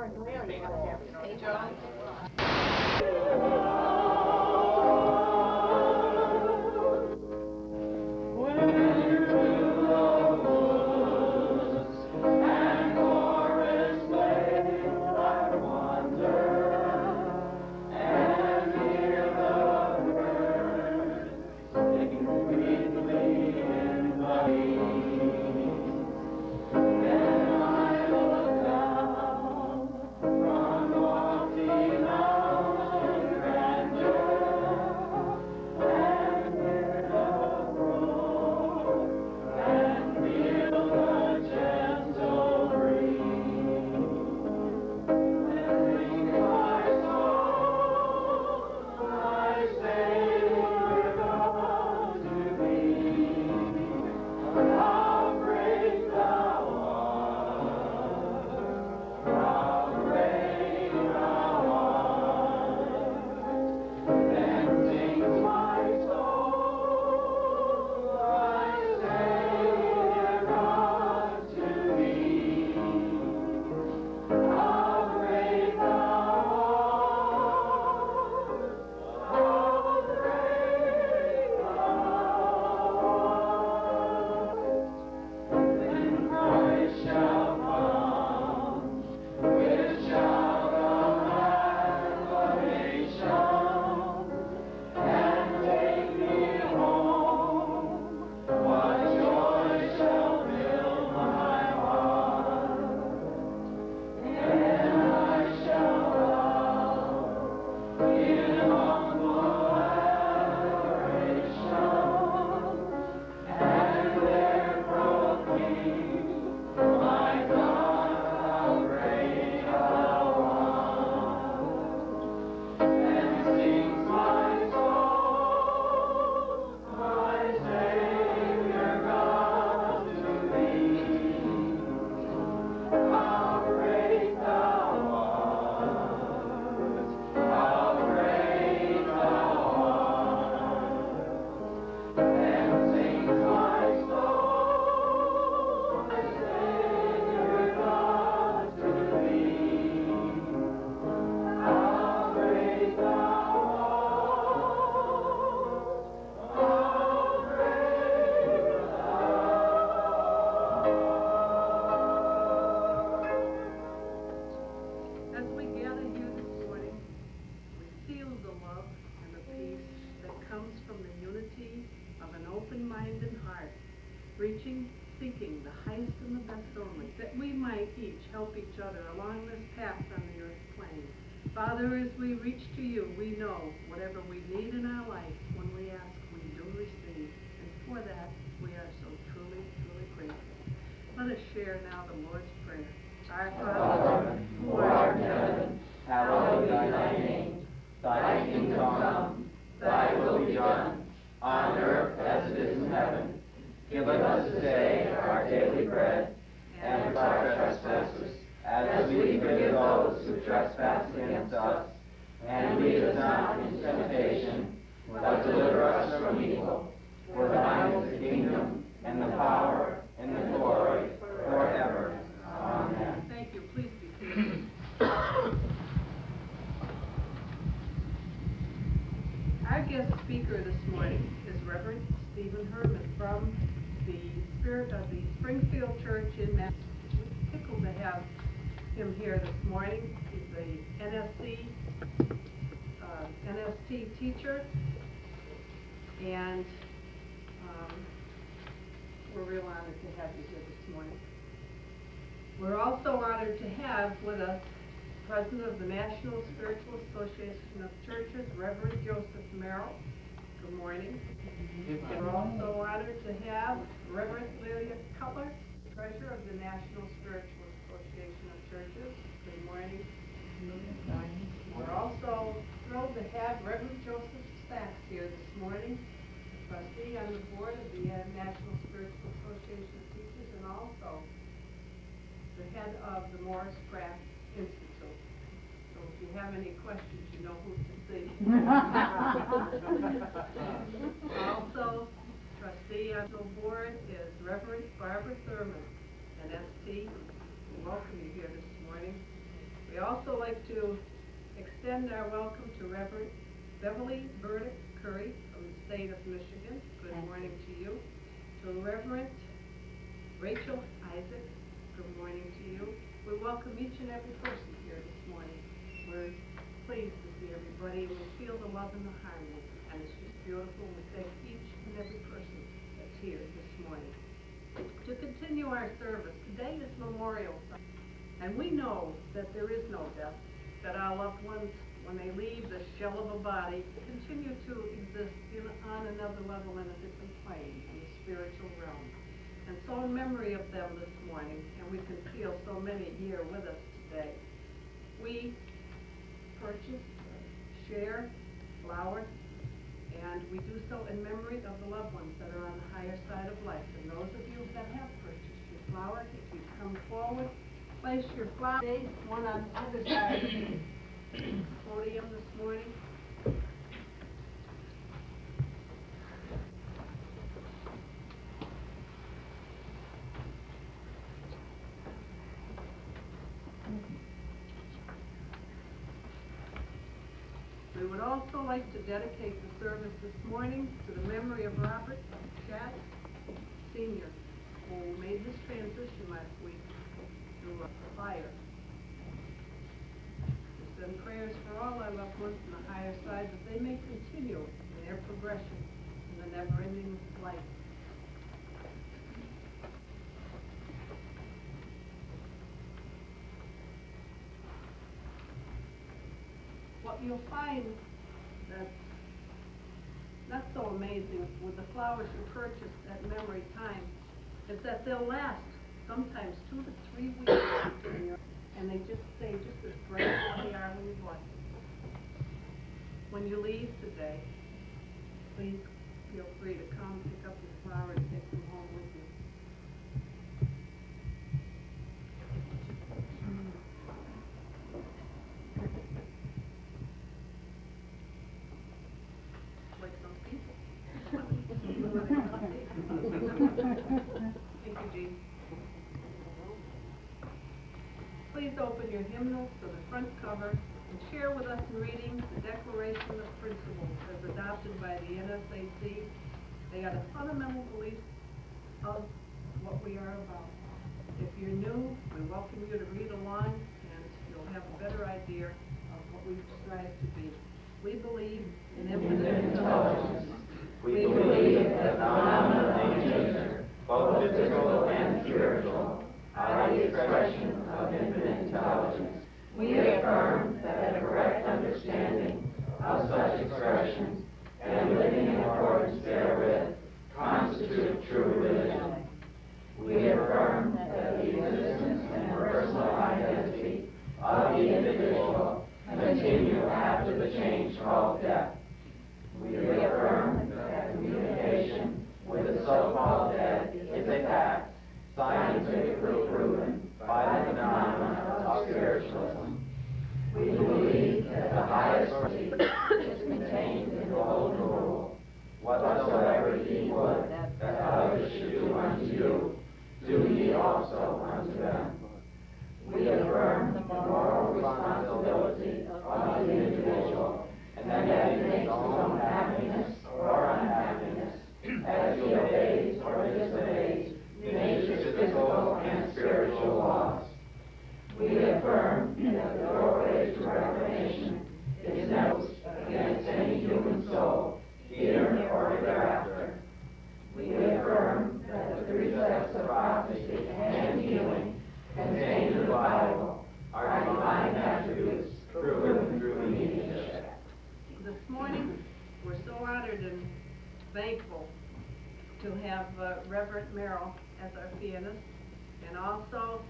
Hey, Joe. Reaching, seeking the highest and the best only, that we might each help each other along this path on the earth plane. Father, as we reach to you, we know whatever we need in our life, when we ask, we do receive. And for that, we are so truly, truly grateful. Let us share now the Lord's Prayer. Our Father, who art in heaven, hallowed be thy name. Thy kingdom come, thy will be done, on earth as it is in heaven. Give us this day our daily bread, and forgive our trespasses, as we forgive those who trespass against us. And lead us not into temptation, but deliver us from evil. For thine is the kingdom, and the power, and the glory, forever. Amen. Thank you. Please be seated. Our guest speaker this morning is Reverend Stephen Hermann from the Springfield Church in Massachusetts. We're tickled to have him here this morning. He's a NST teacher, and we're real honored to have you here this morning. We're also honored to have with us President of the National Spiritualist Association of Churches, Reverend Joseph Merrill. Good morning. We're also honored to have Reverend Lelia Cutler, Treasurer of the National Spiritualist Association of Churches. Good morning. We're also thrilled to have Reverend Joseph Sachs here this morning, trustee on the board of the National Spiritual Association of Teachers, and also the head of the Morris Pratt Institute. So if you have any questions, you know who to see. Also, trustee on the board is Reverend Barbara Thurman, an ST. We welcome you here this morning. We also like to extend our welcome to Reverend Beverly Burdick Curry from the state of Michigan. Good morning to you. To Reverend Rachel Isaac, good morning to you. We welcome each and every person here this morning. We're pleased to see everybody, and we feel the love and the harmony, and it's just beautiful. We thank each and every person that's here this morning. To continue our service, today is Memorial Sunday, and we know that there is no death, that our loved ones, when they leave the shell of a body, continue to exist on another level in a different plane, in the spiritual realm. And so in memory of them this morning, and we can feel so many here with us today, we purchase, share flowers, and we do so in memory of the loved ones that are on the higher side of life. And those of you that have purchased your flowers, if you come forward, place your flowers, one on the other side of the podium this morning. We would also like to dedicate the service this morning to the memory of Robert Schatz, Sr., who made his transition last week through a fire. We send prayers for all our loved ones on the higher side that they may continue in their progression in the never-ending life. What you'll find that's not so amazing with the flowers you purchased at memory time is that they'll last sometimes 2 to 3 weeks, and they just stay just as bright as they are when you bought them. When you leave today, please feel free to come pick up your flowers and take them home with you. Thank you, Jean. Please open your hymnals to the front cover and share with us in reading the Declaration of Principles as adopted by the NSAC. They are the fundamental beliefs of what we are about. If you're new, we welcome you to read along, and you'll have a better idea of what we strive to be. We believe in infinite intelligence. We believe that phenomena of nature, both physical and spiritual, are the expression of infinite intelligence. We affirm that a correct understanding of such expressions and living in accordance therewith constitute true religion. We affirm that the existence and personal identity of the individual continue after the change called death. We affirm that communication with the so-called dead is a fact, scientifically proven by the phenomena of spiritualism. We believe that the highest virtue is contained in the golden rule: whatsoever ye would that others should do unto you, do ye also unto them. We affirm the moral responsibility of the individual, and that he makes his own happiness or unhappiness as he obeys or disobeys nature's physical and spiritual laws. We affirm that the doorway to reformation is never against any human soul, here or hereafter. We affirm that the precepts of prophecy and healing contained in the Bible are divine attributes proven through mediumship. This morning, we're so honored and thankful to have Reverend Merrill as our pianist, and also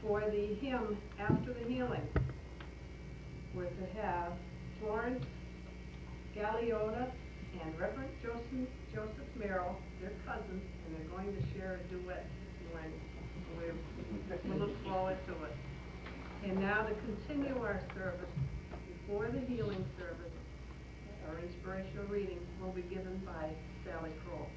for the hymn After the Healing, we're to have Florence Galeota and Reverend Joseph Merrill, their cousins, and they're going to share a duet this morning. We look forward to it. And now to continue our service, before the healing service, our inspirational reading will be given by Sally Kroll.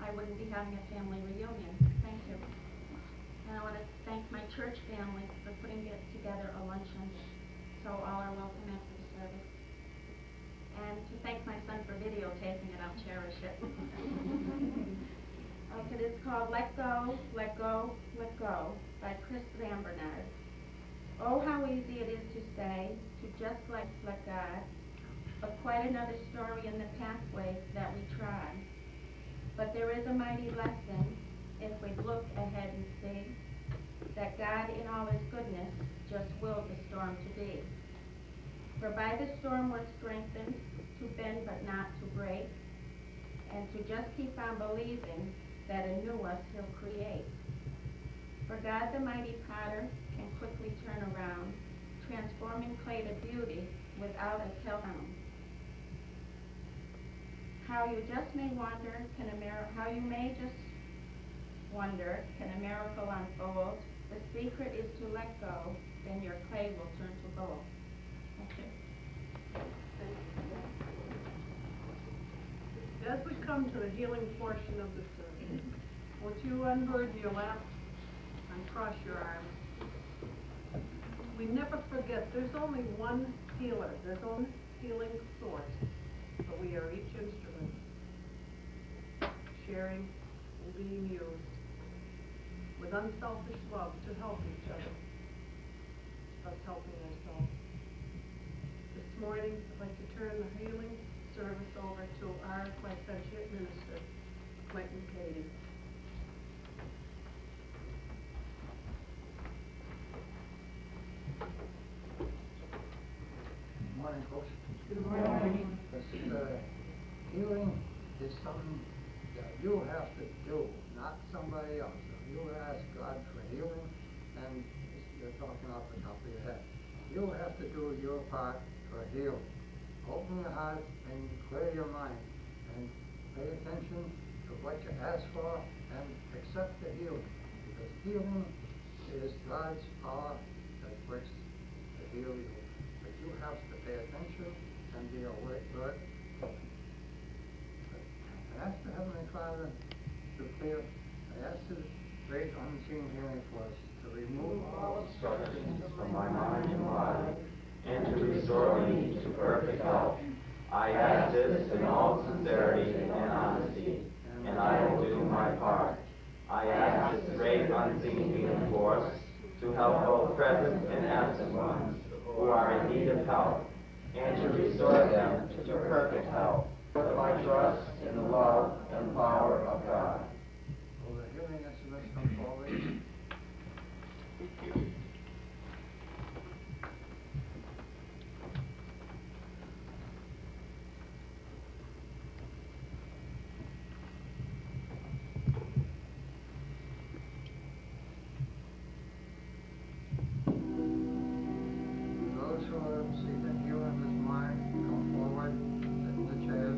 I wouldn't be having a family reunion. Thank you. And I want to thank my church family for putting together a luncheon so all are welcome after the service. And to thank my son for videotaping it. I'll cherish it. Okay, it's called Let Go, Let Go, Let Go by Chris Van Bernard. Oh, how easy it is to say, to just let God, but quite another story in the pathway that we trod. But there is a mighty lesson if we look ahead and see that God in all his goodness just willed the storm to be. For by the storm we're strengthened to bend but not to break, and to just keep on believing that anew us he'll create. For God the mighty potter can quickly turn around, transforming clay to beauty without a tell-down. How you may just wonder, can a miracle unfold? The secret is to let go, then your clay will turn to gold. Thank you. As we come to the healing portion of the service, would you unburden your lap and cross your arms? We never forget there's only one healer, there's only healing source, but we are each instrument, sharing and being used with unselfish love to help each other, us helping ourselves. This morning, I'd like to turn the healing service over to our licentiate minister, Clinton Cady. Good morning, folks. Good morning. Healing is something that you have to do, not somebody else. You ask God for healing, and you're talking off the top of your head. You have to do your part for healing. Open your heart and clear your mind, and pay attention to what you ask for, and accept the healing. Because healing is God's power that works to heal you. But you have to pay attention and be aware to it. I ask the Heavenly Father to clear, I ask the great unseen healing force to remove all obstructions from my mind and body, and to restore me to perfect health. I ask this in all sincerity and honesty, and I will do my part. I ask this great unseen healing force to help both present and absent ones who are in need of help, and to restore them to perfect health. Put my trust in the love and power of God. Will the healing instruments come forward? Those who are seeking healing in this mind, come forward, sit in the chair.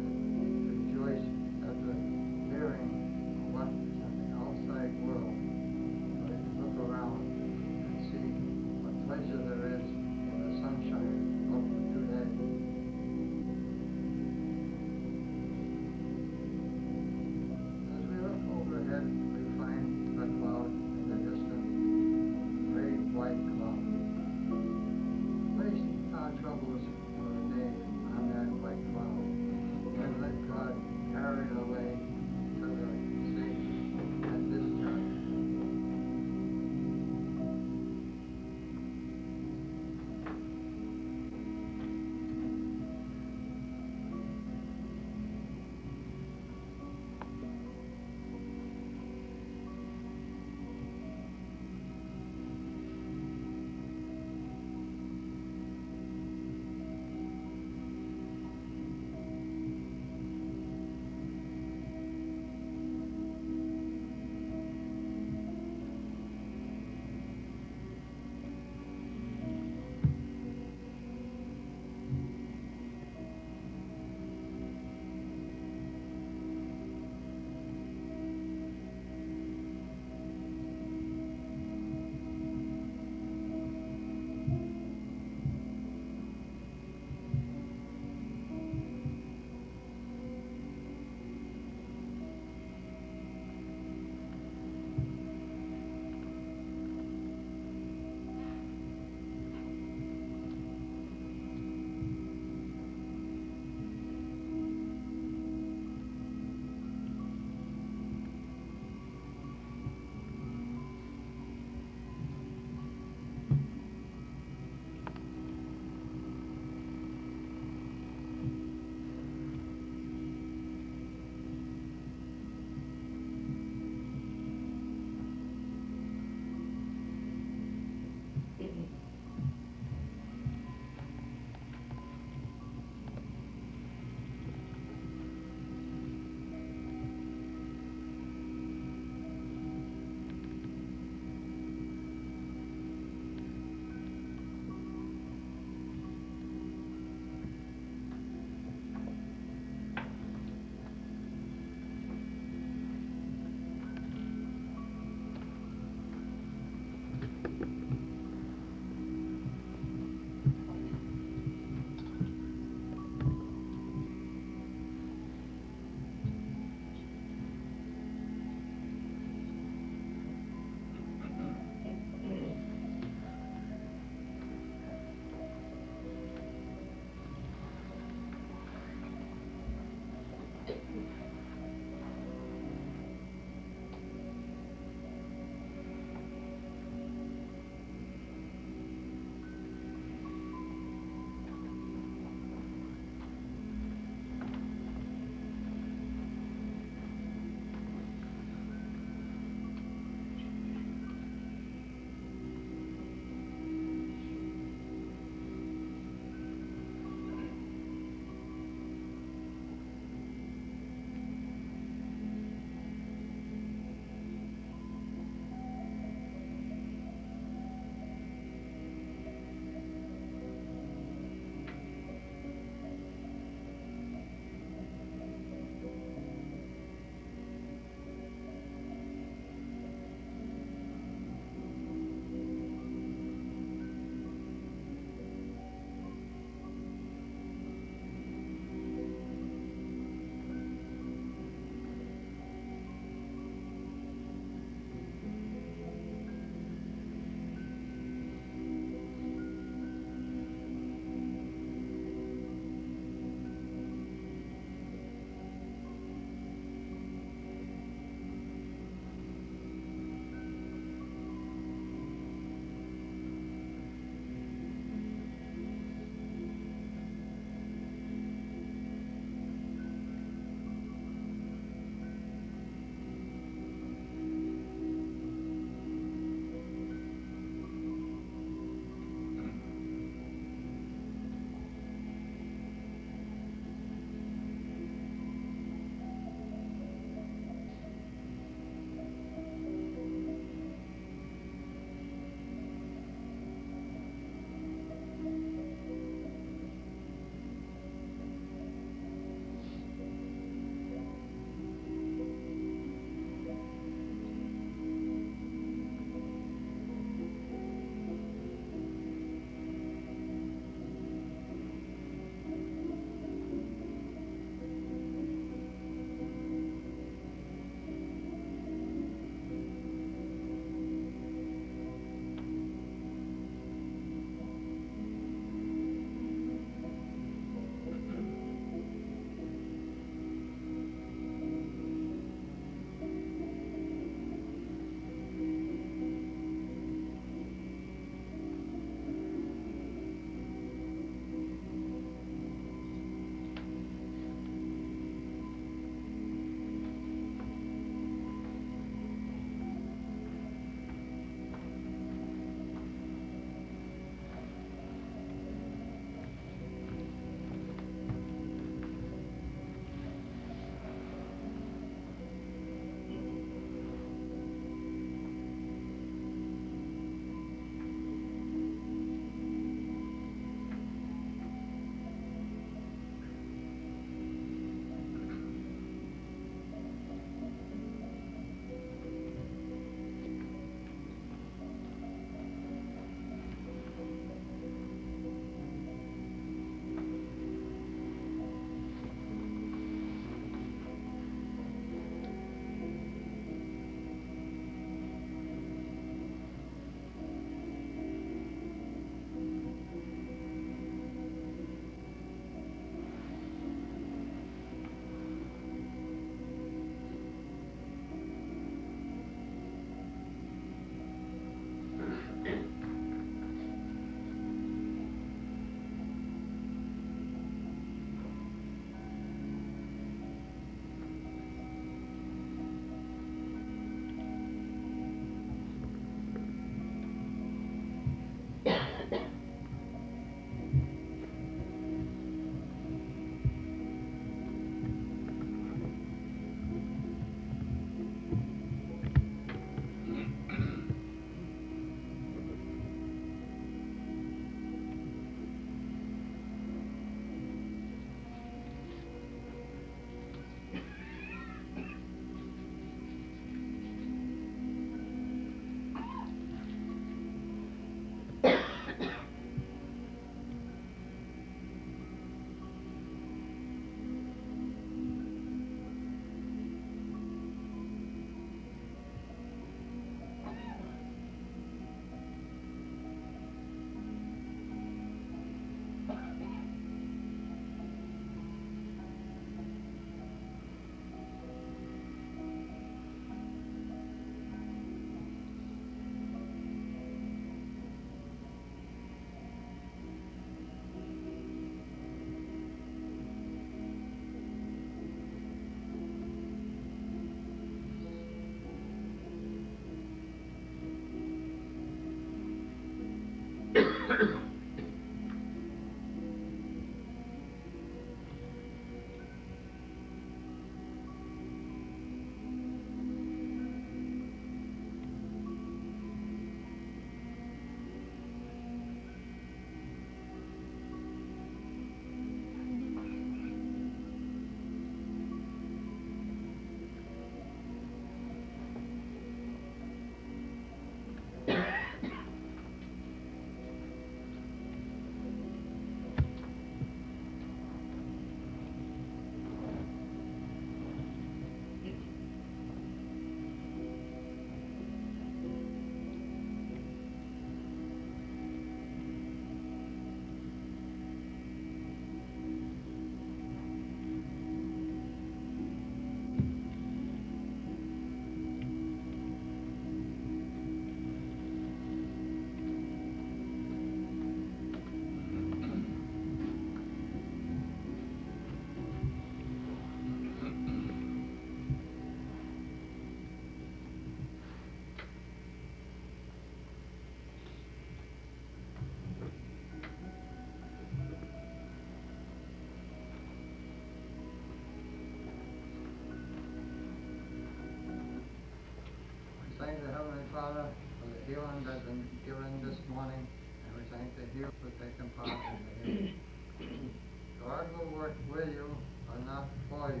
Father, for the healing that's been given this morning, and we thank the healers for taking part in the healing. God will work with you, but not for you.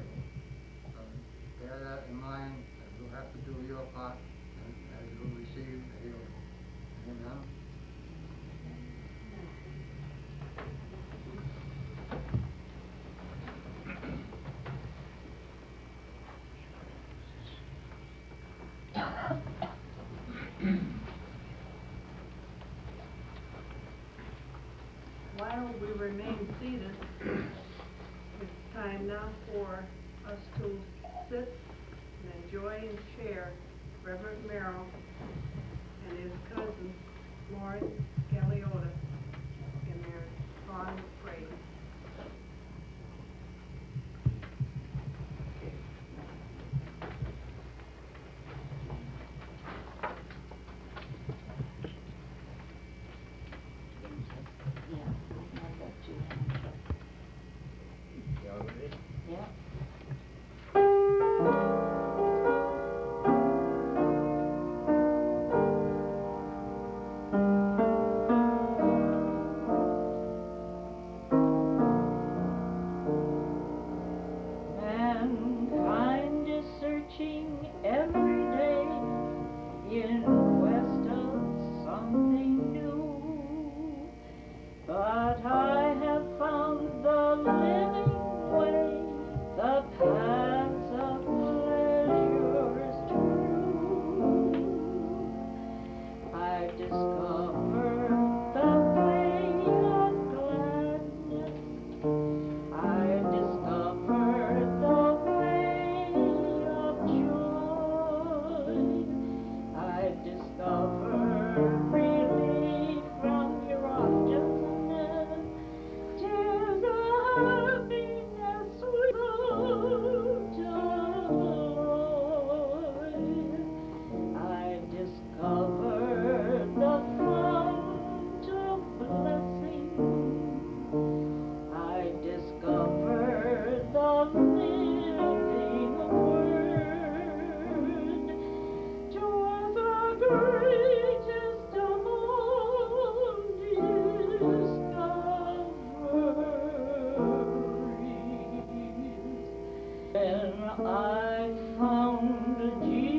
So bear that in mind, that you have to do your part, and as you receive the healing. Amen. While we remain seated, it's time now for us to sit and enjoy and share Reverend Merrill and his cousin, Lauren Galeota, in their song of praise. Mankind is searching every day in quest of something new, but I have found the living way, the paths of pleasures true. I've discovered the way of gladness. I've discovered the way of joy. I've discovered relief from your often tears of happiness without alloy. I've discovered the fount of blessing. I've discovered the living word. 'Twas the greatest of all discoveries. When I found Jesus,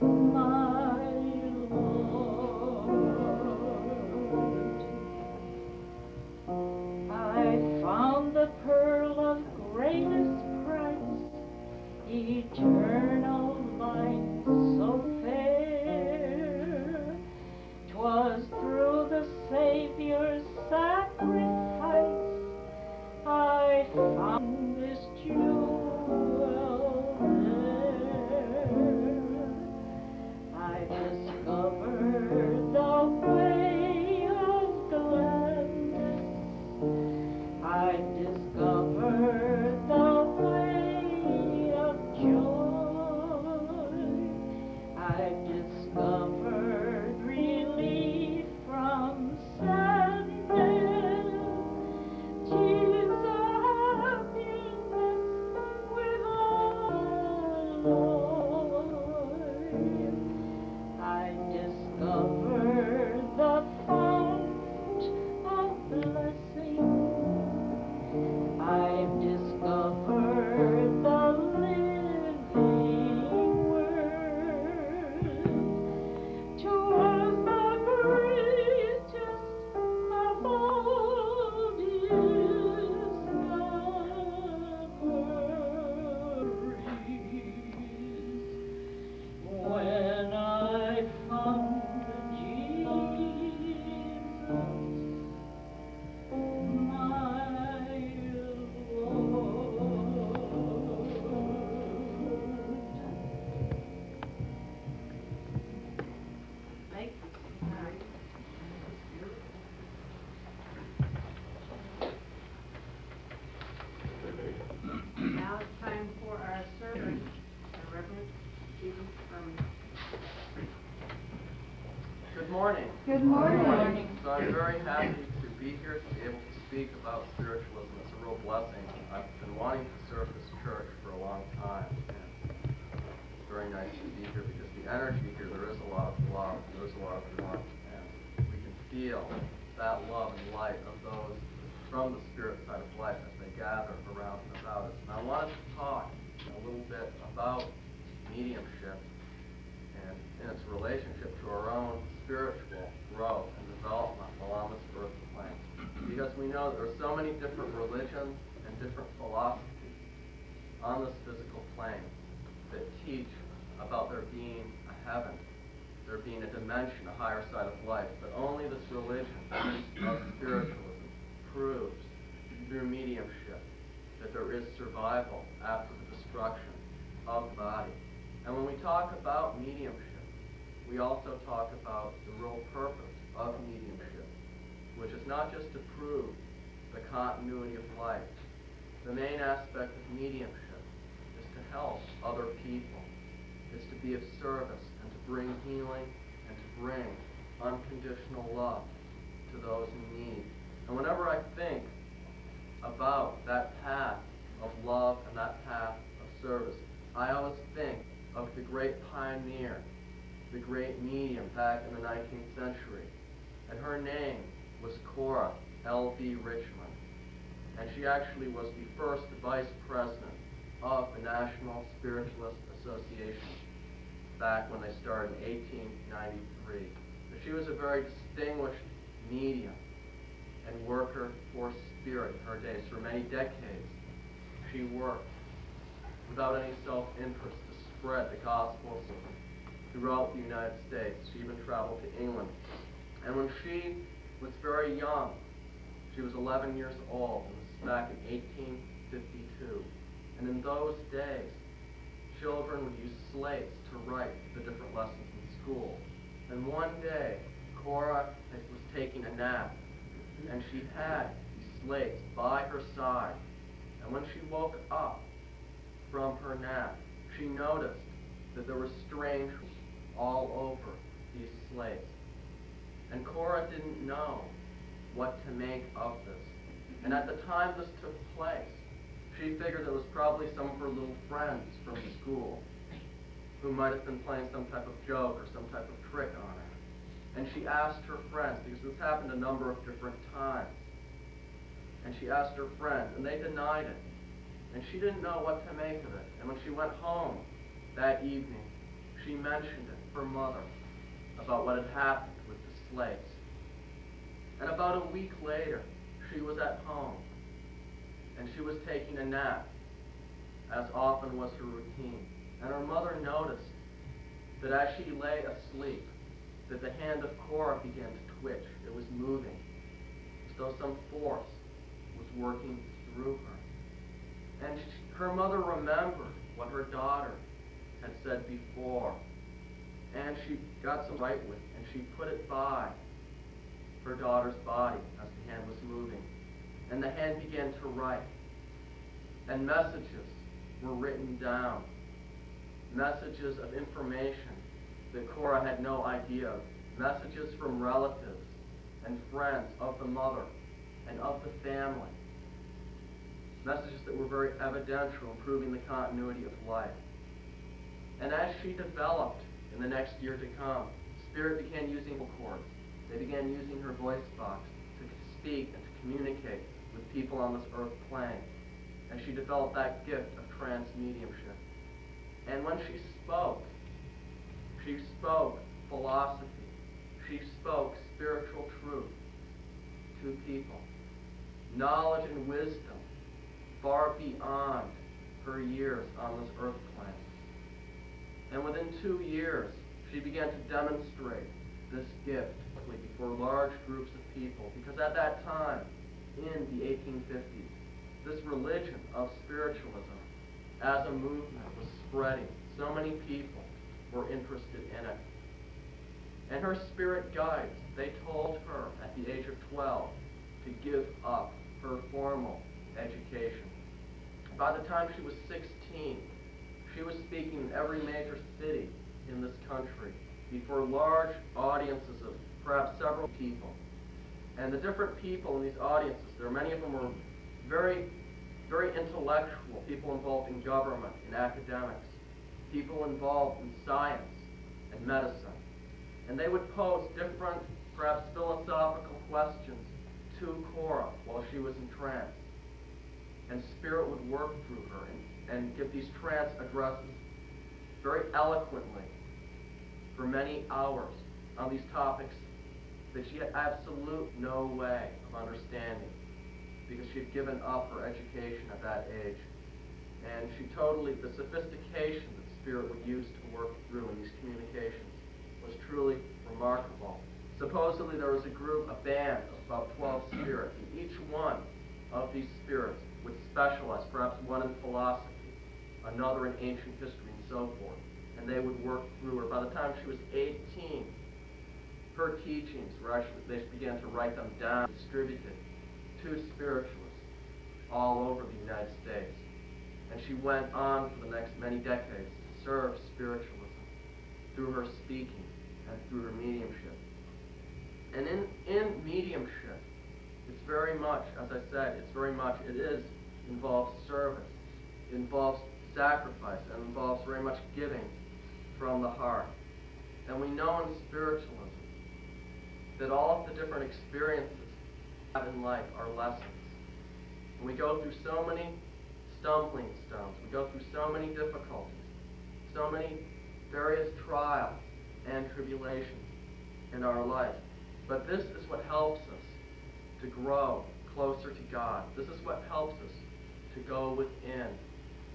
my Lord, I found the pearl of greatest price, eternal light so fair. 'Twas through the Savior's sacrifice I found this jewel there. I discovered the way of gladness. I discovered the way of joy. I discovered relief from sadness. Tears of happiness without alloy. I discovered the fount of blessing. I've discovered the living word. 'Twas the greatest of all discoveries. When I found Jesus, my Lord. Thank you. Now it's time for our servant, the Reverend Hermann. Good morning. Good morning. So I'm very happy to be here to be able to speak about spiritualism. It's a real blessing. I've been wanting to serve this church for a long time, and it's very nice to be here because the energy here, there is a lot of love, there is a lot of warmth, and we can feel that love and light of those from the spirit side of life as they gather around and about us. And I wanted to talk a little bit about mediumship and in its relationship to our own spiritual growth and development while on this earth plane. Because we know that there are so many different religions and different philosophies on this physical plane that teach about there being a heaven, there being a dimension, a higher side of life. But only this religion of spiritualism proves through mediumship that there is survival after the destruction of the body. And when we talk about mediumship, we also talk about the real purpose of mediumship, which is not just to prove the continuity of life. The main aspect of mediumship is to help other people, is to be of service and to bring healing and to bring unconditional love to those in need. And whenever I think about that path of love and that path of service, I always think of the great pioneer, the great medium back in the 19th century. And her name was Cora L.V. Richmond. And she actually was the first vice president of the National Spiritualist Association back when they started in 1893. But she was a very distinguished medium and worker for spirit in her days. For many decades, she worked without any self-interest to spread the gospel throughout the United States. She even traveled to England. And when she was very young, she was 11 years old, and this was back in 1852. And in those days, children would use slates to write the different lessons in school. And one day, Cora was taking a nap, and she had these slates by her side. And when she woke up from her nap, she noticed that there was strange all over these slates. And Cora didn't know what to make of this. And at the time this took place, she figured it was probably some of her little friends from school who might have been playing some type of joke or some type of trick on her. And she asked her friends, because this happened a number of different times, and she asked her friends, and they denied it. And she didn't know what to make of it. And when she went home that evening, she mentioned it to her mother about what had happened with the slates. And about a week later, she was at home, and she was taking a nap, as often was her routine. And her mother noticed that as she lay asleep, that the hand of Cora began to twitch. It was moving, as though some force was working through her. And her mother remembered what her daughter had said before, and she got some right with, and she put it by her daughter's body as the hand was moving. And the hand began to write, and messages were written down, messages of information that Cora had no idea of, messages from relatives and friends of the mother and of the family, messages that were very evidential in proving the continuity of life. And as she developed in the next year to come, Spirit began using vocal cords. They began using her voice box to speak and to communicate with people on this earth plane. And she developed that gift of transmediumship. And when she spoke philosophy. She spoke spiritual truth to people. Knowledge and wisdom far beyond her years on this earth plane. And within 2 years, she began to demonstrate this gift before large groups of people, because at that time, in the 1850s, this religion of spiritualism as a movement was spreading. So many people were interested in it. And her spirit guides, they told her at the age of 12 to give up her formal education. By the time she was 16, she was speaking in every major city in this country before large audiences of perhaps several people. And the different people in these audiences, many of them were very, very intellectual, people involved in government, in academics. people involved in science and medicine. And they would pose different, perhaps philosophical questions to Cora while she was in trance. And Spirit would work through her and give these trance addresses very eloquently for many hours on these topics that she had absolute no way of understanding because she had given up her education at that age. And she totally, the sophistication that Spirit would use to work through in these communications was truly remarkable. Supposedly there was a band of about 12 spirits, and each one of these spirits would specialize, perhaps one in philosophy, another in ancient history, and so forth. And they would work through her. By the time she was 18, her teachings were actually, they began to write them down, distributed to spiritualists all over the United States. And she went on for the next many decades to serve spiritualism through her speaking and through her mediumship. And in mediumship, it's very much, as I said, it involves service, it involves sacrifice, and involves very much giving from the heart. And we know in spiritualism that all of the different experiences we have in life are lessons. And we go through so many stumbling stones, we go through so many difficulties, so many various trials and tribulations in our life. But this is what helps us to grow closer to God. This is what helps us to go within.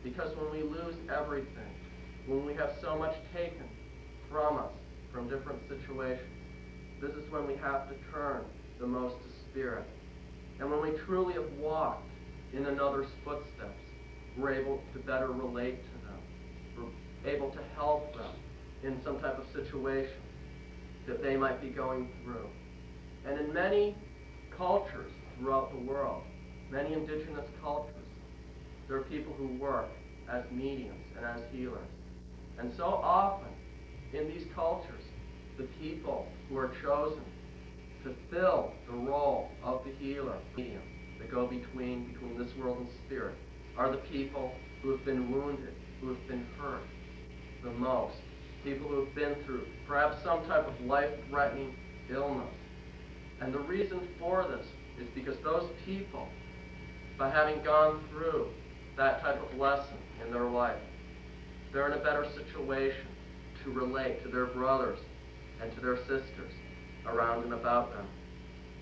Because when we lose everything, when we have so much taken from us, from different situations, this is when we have to turn the most to Spirit. And when we truly have walked in another's footsteps, we're able to better relate to them. We're able to help them in some type of situation that they might be going through. And in many cultures throughout the world, many indigenous cultures, there are people who work as mediums and as healers. And so often in these cultures, the people who are chosen to fill the role of the healer, medium, that go between this world and spirit, are the people who have been wounded, who have been hurt the most, people who have been through perhaps some type of life-threatening illness. And the reason for this is because those people, by having gone through that type of lesson in their life, they're in a better situation to relate to their brothers and to their sisters around and about them.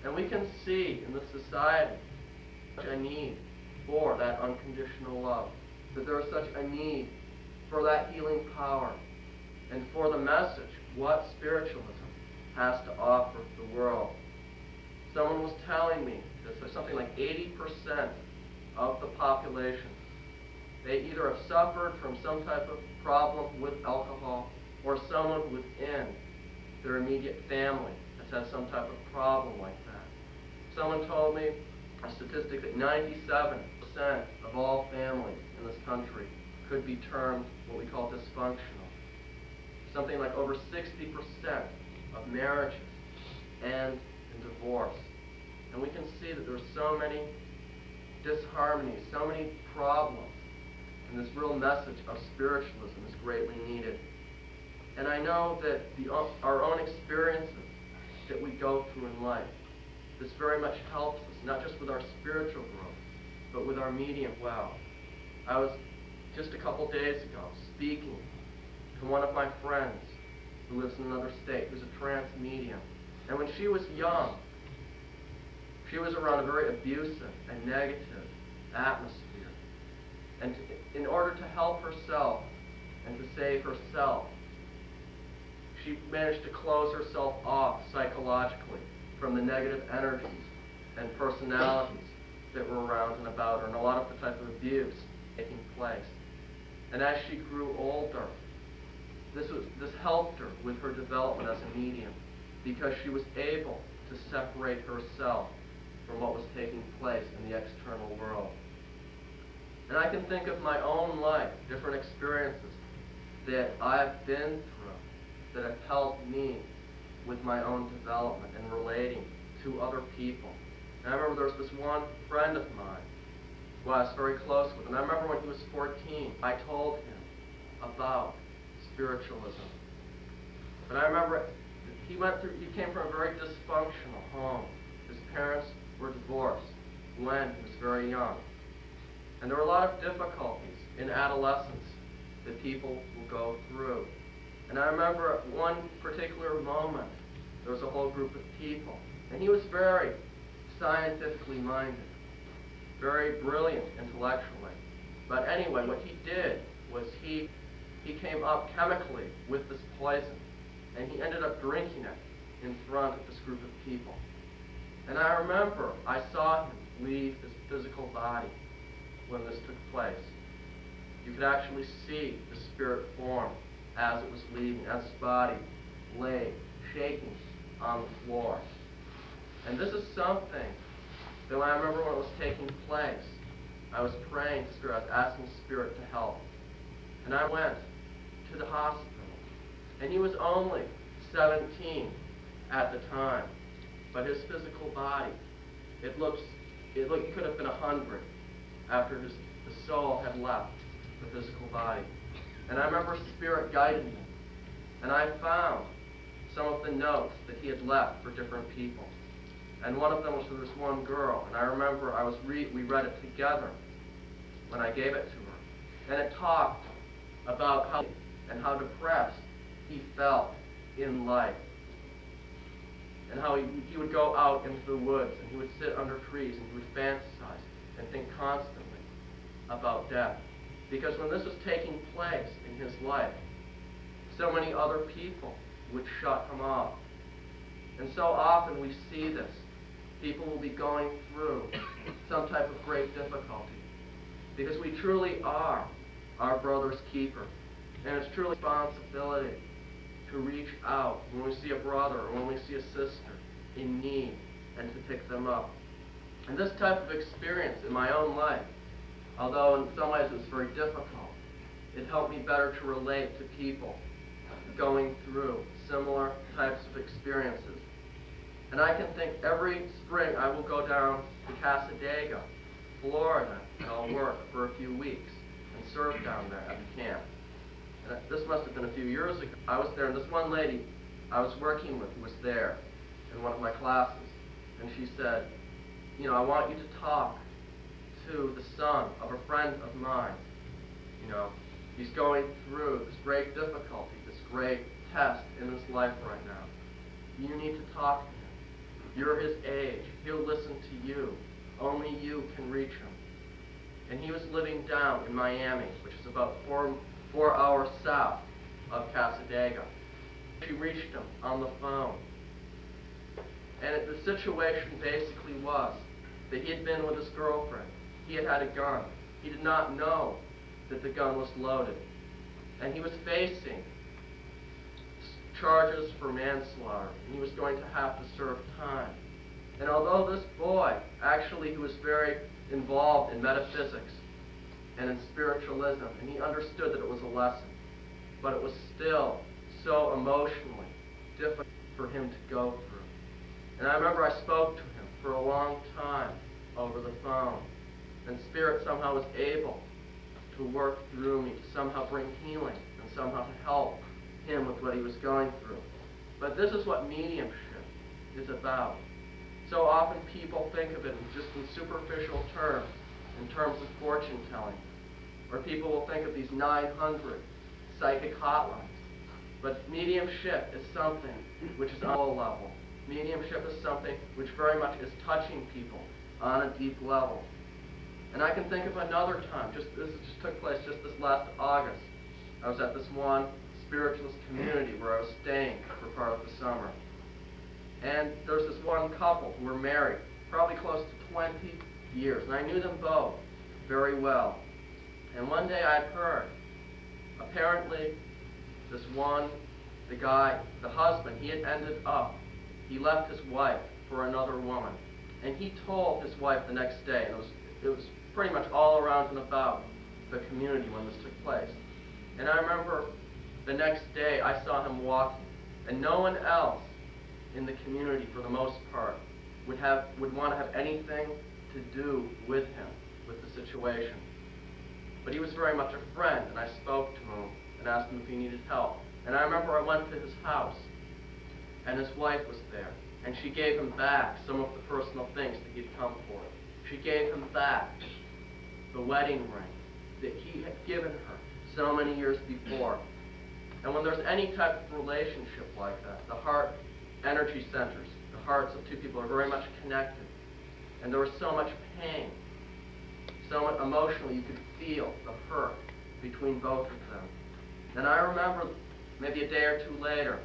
And we can see in the society such a need for that unconditional love, that there is such a need for that healing power and for the message, what spiritualism has to offer the world. Someone was telling me that something like 80% of the population, they either have suffered from some type of problem with alcohol or someone within their immediate family has some type of problem like that. Someone told me a statistic that 97% of all families in this country could be termed what we call dysfunctional. Something like over 60% of marriages end in divorce. And we can see that there's so many disharmonies, so many problems, and this real message of spiritualism is greatly needed. And I know that our own experiences that we go through in life, this very much helps us, not just with our spiritual growth, but with our medium well. I was just a couple days ago speaking to one of my friends who lives in another state, who's a trance medium. And when she was young, she was around a very abusive and negative atmosphere. And in order to help herself and to save herself, she managed to close herself off psychologically from the negative energies and personalities that were around and about her, and a lot of the type of abuse taking place. And as she grew older, this helped her with her development as a medium, because she was able to separate herself from what was taking place in the external world. And I can think of my own life, different experiences that I've been through that have helped me with my own development and relating to other people. And I remember there was this one friend of mine who I was very close with. And I remember when he was 14, I told him about spiritualism. But I remember he came from a very dysfunctional home. His parents were divorced when he was very young. And there were a lot of difficulties in adolescence that people will go through. And I remember at one particular moment, there was a whole group of people, and he was very scientifically minded, very brilliant intellectually. But anyway, what he did was he came up chemically with this poison, and he ended up drinking it in front of this group of people. And I remember I saw him leave his physical body when this took place. You could actually see the spirit form as it was leaving, as his body lay shaking on the floor. And this is something that when I remember when it was taking place, I was praying to Spirit, I was asking Spirit to help. And I went to the hospital, and he was only 17 at the time, but his physical body, it looked he could have been 100 after the soul had left the physical body. And I remember Spirit guided me, and I found some of the notes that he had left for different people. And one of them was for this one girl, and I remember we read it together when I gave it to her. And it talked about how depressed he felt in life. And how he would go out into the woods, and he would sit under trees, and he would fantasize and think constantly about death. Because when this was taking place in his life, so many other people would shut him off. And so often we see this. People will be going through some type of great difficulty. Because we truly are our brother's keeper. And it's truly a responsibility to reach out when we see a brother or when we see a sister in need and to pick them up. And this type of experience in my own life, although in some ways it was very difficult, it helped me better to relate to people going through similar types of experiences. And I can think every spring I will go down to Casadega, Florida, and I'll work for a few weeks and serve down there at the camp. And this must have been a few years ago. I was there, and this one lady I was working with was there in one of my classes. And she said, you know, I want you to talk to the son of a friend of mine. You know, he's going through this great difficulty, this great test in his life right now. You need to talk to him. You're his age. He'll listen to you. Only you can reach him. And he was living down in Miami, which is about 4 hours south of Casadega. She reached him on the phone. And the situation basically was that he had been with his girlfriend. He had had a gun. He did not know that the gun was loaded. And he was facing charges for manslaughter. And he was going to have to serve time. And although this boy, actually, who was very involved in metaphysics and in spiritualism, and he understood that it was a lesson, but it was still so emotionally difficult for him to go through. And I remember I spoke to him for a long time over the phone, and Spirit somehow was able to work through me, to somehow bring healing, and somehow to help him with what he was going through. But this is what mediumship is about. So often people think of it just in superficial terms, in terms of fortune telling. Or people will think of these 900 psychic hotlines. But mediumship is something which is on a level. Mediumship is something which very much is touching people on a deep level. And I can think of another time, this just took place just this last August. I was at this one spiritualist community where I was staying for part of the summer. And there's this one couple who were married, probably close to 20 years. And I knew them both very well. And one day I heard, apparently, the husband, he left his wife for another woman. And he told his wife the next day, and it was pretty much all around and about the community when this took place. And I remember the next day I saw him walking, and no one else in the community, for the most part, would want to have anything to do with him, with the situation. But he was very much a friend, and I spoke to him and asked him if he needed help. And I remember I went to his house, and his wife was there, and she gave him back some of the personal things that he'd come for. She gave him back the wedding ring that he had given her so many years before. And when there's any type of relationship like that, the heart energy centers, the hearts of two people are very much connected. And there was so much pain, so much emotionally you could feel the hurt between both of them. And I remember maybe a day or two later,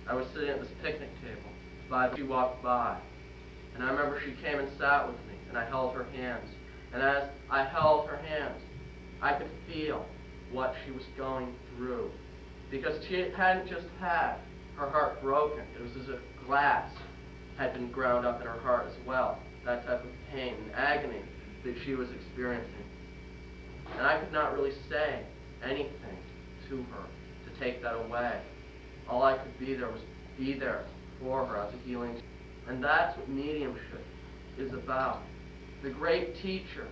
I was sitting at this picnic table. She walked by. And I remember she came and sat with me, and I held her hands. And as I held her hands, I could feel what she was going through. Because she hadn't just had her heart broken. It was as if glass had been ground up in her heart as well. That type of pain and agony that she was experiencing. And I could not really say anything to her to take that away. All I could be there was be there for her as a healing. And that's what mediumship is about. The great teacher,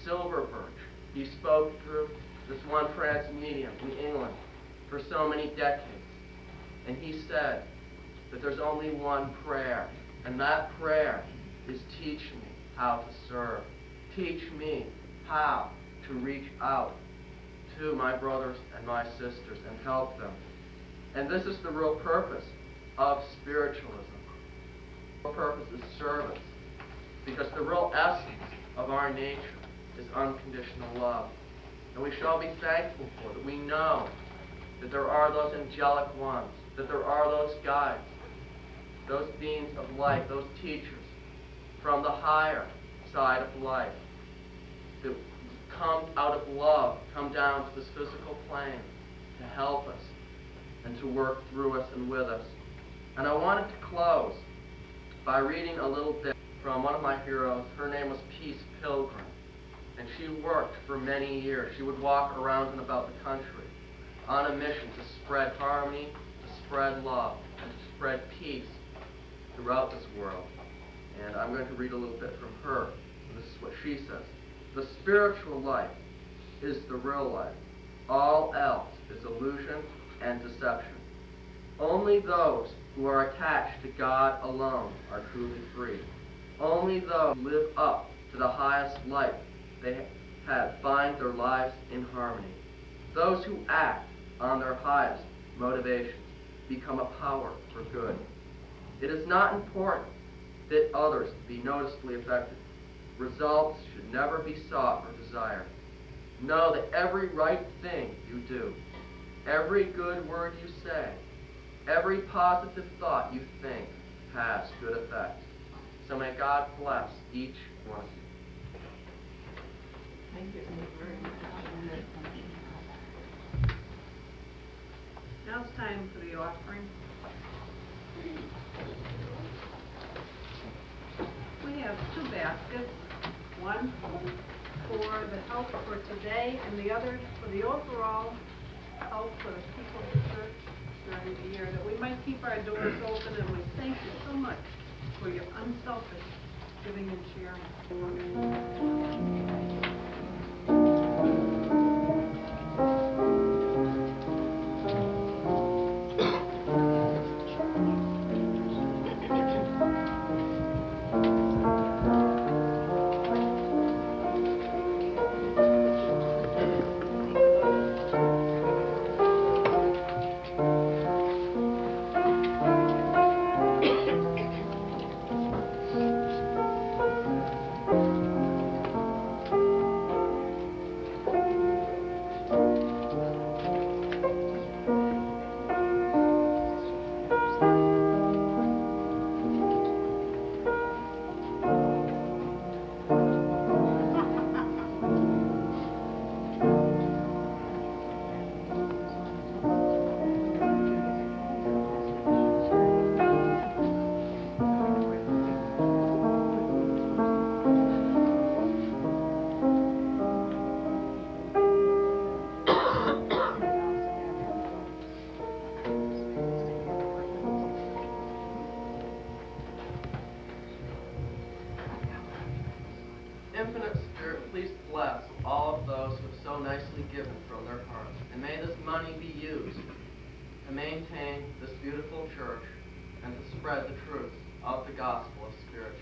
Silverbirch, he spoke through this one trance medium in England for so many decades. And he said that there's only one prayer, and that prayer is teach me how to serve. Teach me how to reach out to my brothers and my sisters and help them. And this is the real purpose of spiritualism. The real purpose is service, because the real essence of our nature is unconditional love. And we shall be thankful for that. We know that there are those angelic ones, that there are those guides, those beings of light, those teachers from the higher side of life that come out of love, come down to this physical plane to help us and to work through us and with us. And I wanted to close by reading a little bit from one of my heroes. Her name was Peace Pilgrim, and she worked for many years. She would walk around and about the country on a mission to spread harmony, to spread love, and to spread peace throughout this world. And I'm going to read a little bit from her. This is what she says. The spiritual life is the real life. All else is illusion and deception. Only those who are attached to God alone are truly free. Only those who live up to the highest life they have find their lives in harmony. Those who act on their highest motivations become a power for good. It is not important that others be noticeably affected. Results should never be sought or desired. Know that every right thing you do, every good word you say, every positive thought you think has good effect. So may God bless each one of you. Thank you very much. Now it's time for the offering. We have two baskets, one for the help for today and the other for the overall help for the people of the church during the year, that we might keep our doors open. And we thank you so much for your unselfish giving and sharing. infinite Spirit please bless all of those who have so nicely given from their hearts, and may this money be used to maintain this beautiful church and to spread the truth of the gospel of spiritualism.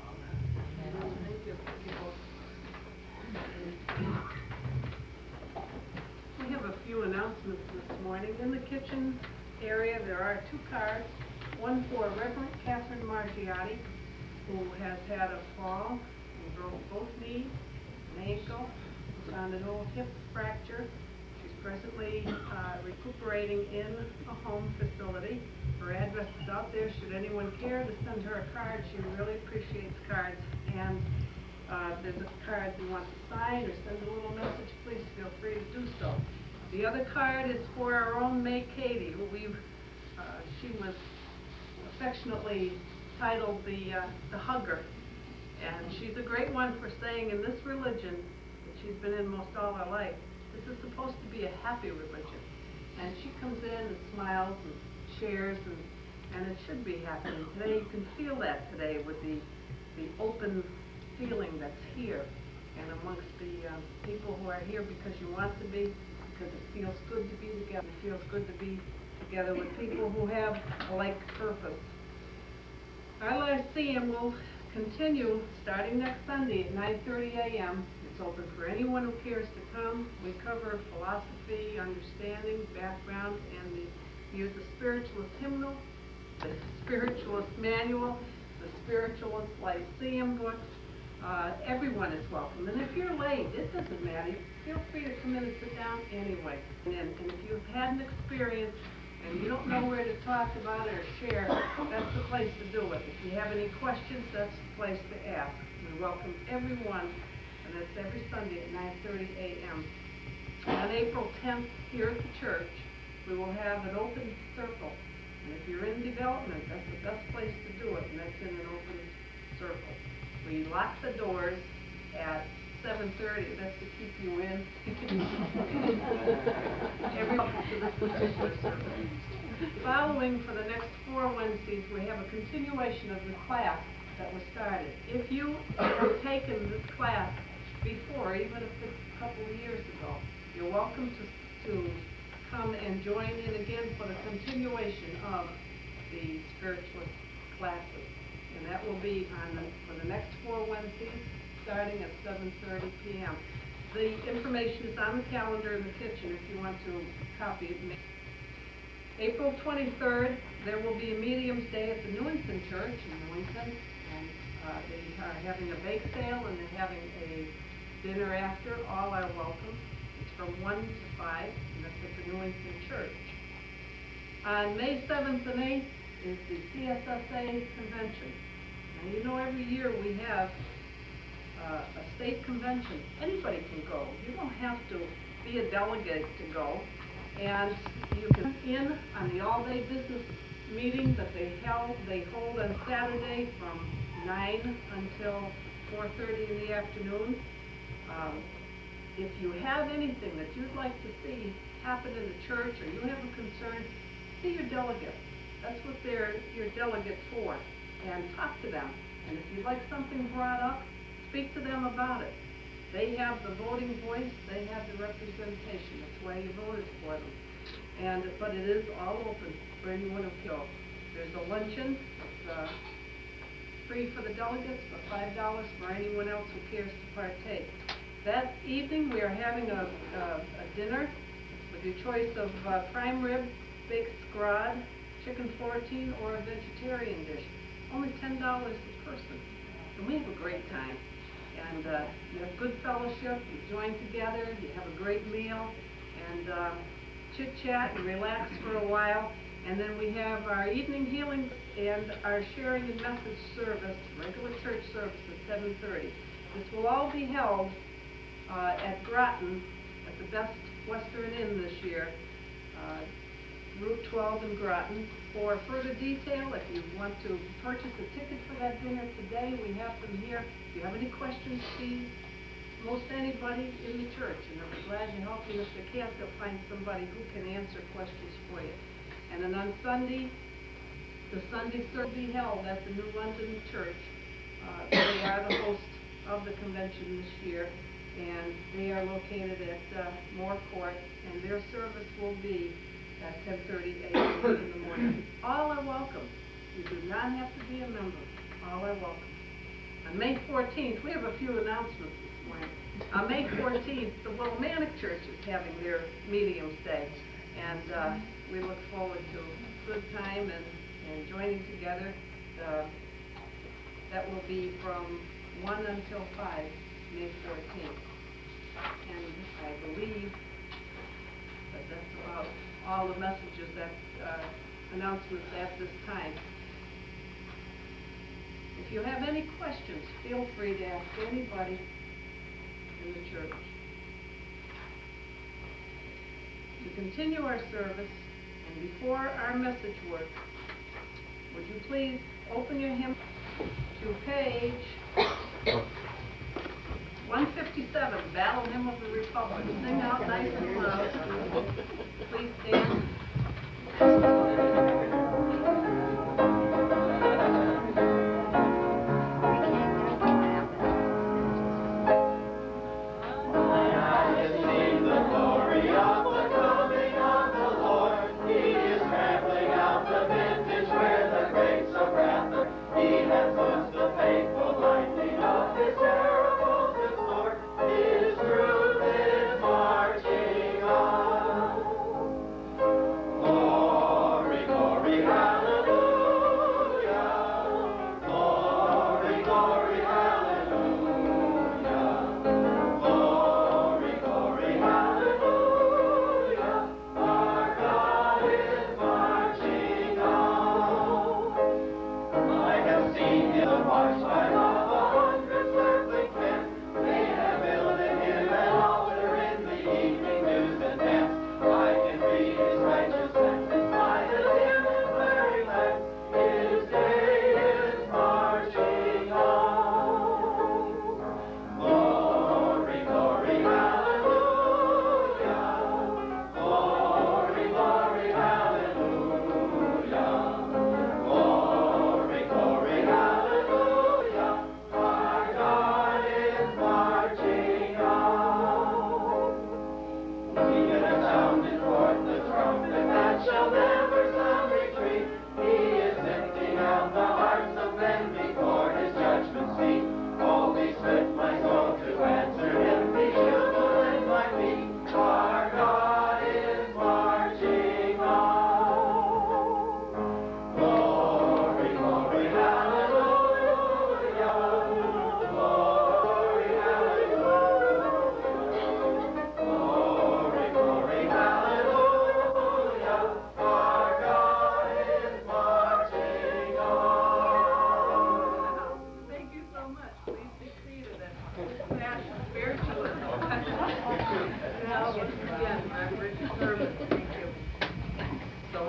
Amen. Thank you. We have a few announcements this morning. In the kitchen area, there are 2 cards. One for Reverend Catherine Margiotti, who has had a fall and broke both knees, an ankle, found an old hip fracture. She's presently recuperating in a home facility. Her address is out there. Should anyone care to send her a card, she really appreciates cards. And there's a card you want to sign or send a little message, please feel free to do so. The other card is for our own May Katie, who she was affectionately titled the Hugger. And she's a great one for saying in this religion that she's been in most all her life, this is supposed to be a happy religion. And she comes in and smiles and shares, and it should be happening today. You can feel that today with the open feeling that's here and amongst the people who are here because you want to be, because it feels good to be together. It feels good to be together with people who have a like purpose. Our Lyceum will continue starting next Sunday at 9:30 a.m. It's open for anyone who cares to come. We cover philosophy, understanding, background, and use the Spiritualist hymnal, the Spiritualist manual, the Spiritualist Lyceum books. Everyone is welcome. And if you're late, it doesn't matter. Feel free to come in and sit down anyway. And if you've had an experience and you don't know where to talk about it or share, that's the place to do it. If you have any questions, that's the place to ask. We welcome everyone, and that's every Sunday at 9:30 a.m. On April 10th, here at the church, we will have an open circle. And if you're in development, that's the best place to do it, and that's in an open circle. We lock the doors at 7:30. That's to keep you in. Following for the next 4 Wednesdays, we have a continuation of the class that was started. If you have taken this class before, even if it's a couple of years ago, you're welcome to come and join in again for the continuation of the spiritualist classes. And that will be for the next 4 Wednesdays, starting at 7:30 p.m. The information is on the calendar in the kitchen if you want to copy it. April 23rd, there will be a Medium's Day at the Newington Church in Newington. And they are having a bake sale and they're having a dinner after. All are welcome. It's from 1 to 5, and that's at the Newington Church. On May 7th and 8th is the CSSA convention. Now, you know, every year we have a state convention. Anybody can go. You don't have to be a delegate to go. And you can in on the all-day business meeting that they hold on Saturday from 9 until 4:30 in the afternoon. If you have anything that you'd like to see happen in the church, or you have a concern, see your delegate. That's what they're your delegate for. And talk to them. And if you'd like something brought up, speak to them about it. They have the voting voice. They have the representation. That's why you voted for them. But it is all open for anyone who can go. There's a luncheon. It's free for the delegates, but $5 for anyone else who cares to partake. That evening, we are having a dinner with your choice of prime rib, baked scrod, chicken 14, or a vegetarian dish. Only $10 a person. And we have a great time. And you have good fellowship, you join together, you have a great meal, and chit-chat and relax for a while. And then we have our evening healing and our sharing and message service, regular church service at 7:30. This will all be held at Groton, at the Best Western Inn this year, Route 12 in Groton. For further detail, if you want to purchase a ticket for that dinner today, we have them here. If you have any questions, please, most anybody in the church, and they'll be glad to help you. If they can't, they'll find somebody who can answer questions for you. And then on Sunday, the Sunday service will be held at the New London Church. They are the host of the convention this year, and they are located at Moore Court, and their service will be at 10:30 a.m. in the morning. All are welcome. You do not have to be a member. All are welcome. On May 14th, we have a few announcements this morning. On May 14th, the Willimantic Church is having their Medium's Day, and we look forward to a good time and joining together. That will be from 1 until 5, May 14th. And I believe that that's about all the messages, announcements at this time. If you have any questions, feel free to ask anybody in the church. To continue our service, and before our message work, would you please open your hymn to page 157, Battle Hymn of the Republic. Sing out nice and loud. Please stand.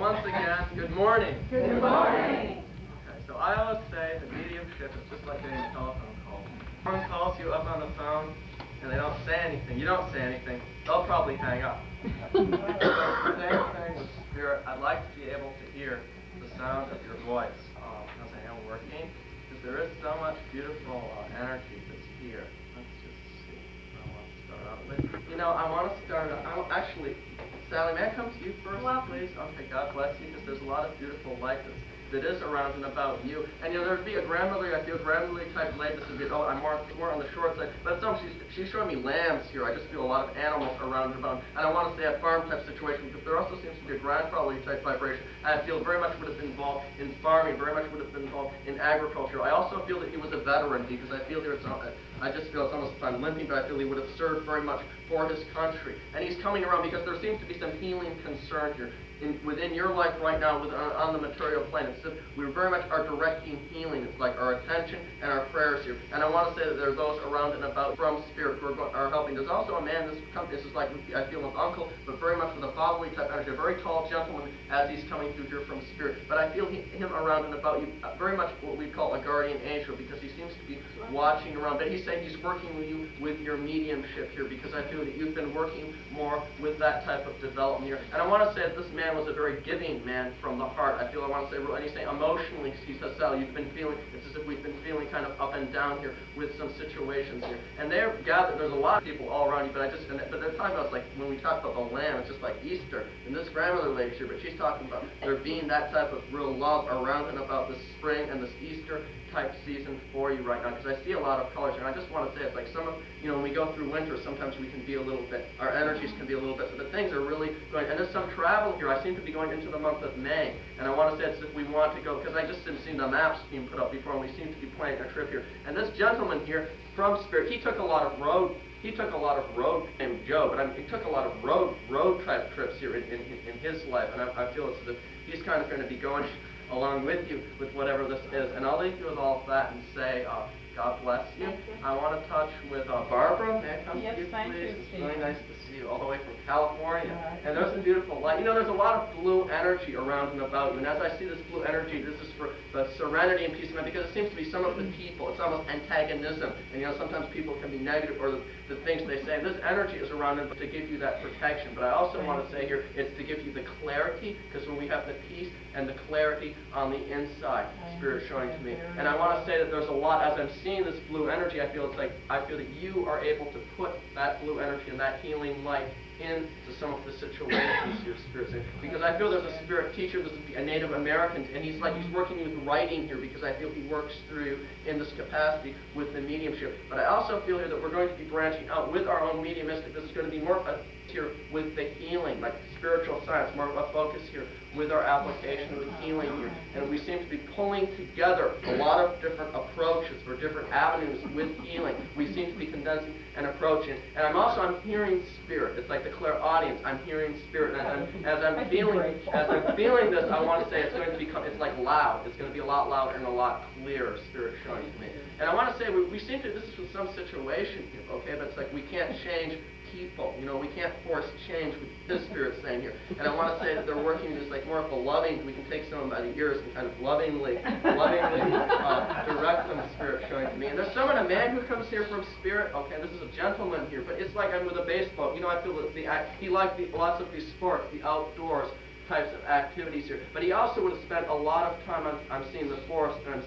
once again, good morning. Good morning. Okay, so I always say that mediumship is just like getting a telephone call. Someone calls you up on the phone and they don't say anything, you don't say anything, they'll probably hang up. So same thing with spirit. I'd like to be able to hear the sound of your voice as I am working, because there is so much beautiful energy that's here. Let's just see what I want to start out with. You know, I want to start out, actually, Sally, may I come to you first, please? Okay, God bless you, because there's a lot of beautiful light that is around and about you. And you know, there'd be a grandmother, I feel grandmotherly type light. This would be, oh, I'm more on the short side. But she's showing me lambs here. I just feel a lot of animals around and about. And I want to say a farm type situation, because there also seems to be a grandfatherly type vibration. I feel very much would have been involved in farming, very much would have been involved in agriculture. I also feel that he was a veteran, because I feel there's I just feel it's almost, I'm limping, but I feel he would have served very much for his country. And he's coming around because there seems to be some healing concern here. Within your life right now, on the material plane, it's just, we very much are directing healing. It's like our attention and our prayers here. And I want to say that there are those around and about from spirit who are helping. There's also a man, this is like, I feel an uncle, but very much with a fatherly type energy, a very tall gentleman as he's coming through here from spirit. But I feel him around and about you, very much what we call a guardian angel, because he seems to be watching around. But he's saying he's working with you with your mediumship here, because I feel that you've been working more with that type of development here. And I want to say that this man man was a very giving man from the heart. I want to say, and he's saying emotionally, he says, Sal, you've been feeling, it's as if we've been feeling kind of up and down here with some situations here. And they're gathered, there's a lot of people all around you, but they're talking about, like, when we talk about the lamb, it's just like Easter. And this grandmother lady's here, but she's talking about there being that type of real love around and about this spring and this Easter type season for you right now, because I see a lot of colors, and I just want to say it's like some of, when we go through winter, sometimes we can be a little bit, our energies can be a little bit, but things are really going, and there's some travel here. I seem to be going into the month of May, and I want to say it's if we want to go, because I just didn't see the maps being put up before, and we seem to be planning a trip here. And this gentleman here from Spirit, he took a lot of road, named Joe, but he took a lot of road type trips here in his life, and I feel it's as if he's kind of going to be going along with you with whatever this is. And I'll leave you with all of that and say, God bless you. I want to touch with Barbara. May I come to you, please? It's really nice to see you all the way from California. And there's some beautiful light. There's a lot of blue energy around and about you. And as I see this blue energy, this is for the serenity and peace of mind, because it seems to be some of the people, it's almost antagonism. And sometimes people can be negative, or the things they say. And this energy is around them to give you that protection. But I also want to say here, it's to give you the clarity, because when we have the peace and the clarity on the inside, Spirit showing to me. And I want to say that there's a lot, as I'm seeing this blue energy, I feel that you are able to put that blue energy and that healing light into some of the situations your Spirit's in. Because I feel there's a Spirit teacher, there's a Native American, and he's working with writing here, because I feel he works through in this capacity with the mediumship. But I also feel here that we're going to be branching out with our own mediumistic. This is going to be more here with the healing, like spiritual science, more of a focus here with our application of the healing here. And we seem to be pulling together a lot of different approaches or different avenues with healing. We seem to be condensing and approaching. And I'm hearing Spirit. It's like the clairaudience. I'm hearing Spirit. And as I'm feeling this, I want to say it's going to become, it's like loud. It's going to be a lot louder and a lot clearer, Spirit showing to me. And I want to say, we seem to, this is with some situation here, okay, but it's like we can't change people. We can't force change with this Spirit saying here. And I want to say that they're working just like more of a loving, we can take someone by the ears and kind of lovingly direct them, Spirit showing to me. And there's a man who comes here from Spirit, okay, this is a gentleman here, but it's like I'm with a baseball. I feel that he liked lots of these sports, the outdoors types of activities here. But he also would have spent a lot of time I'm seeing the forest, and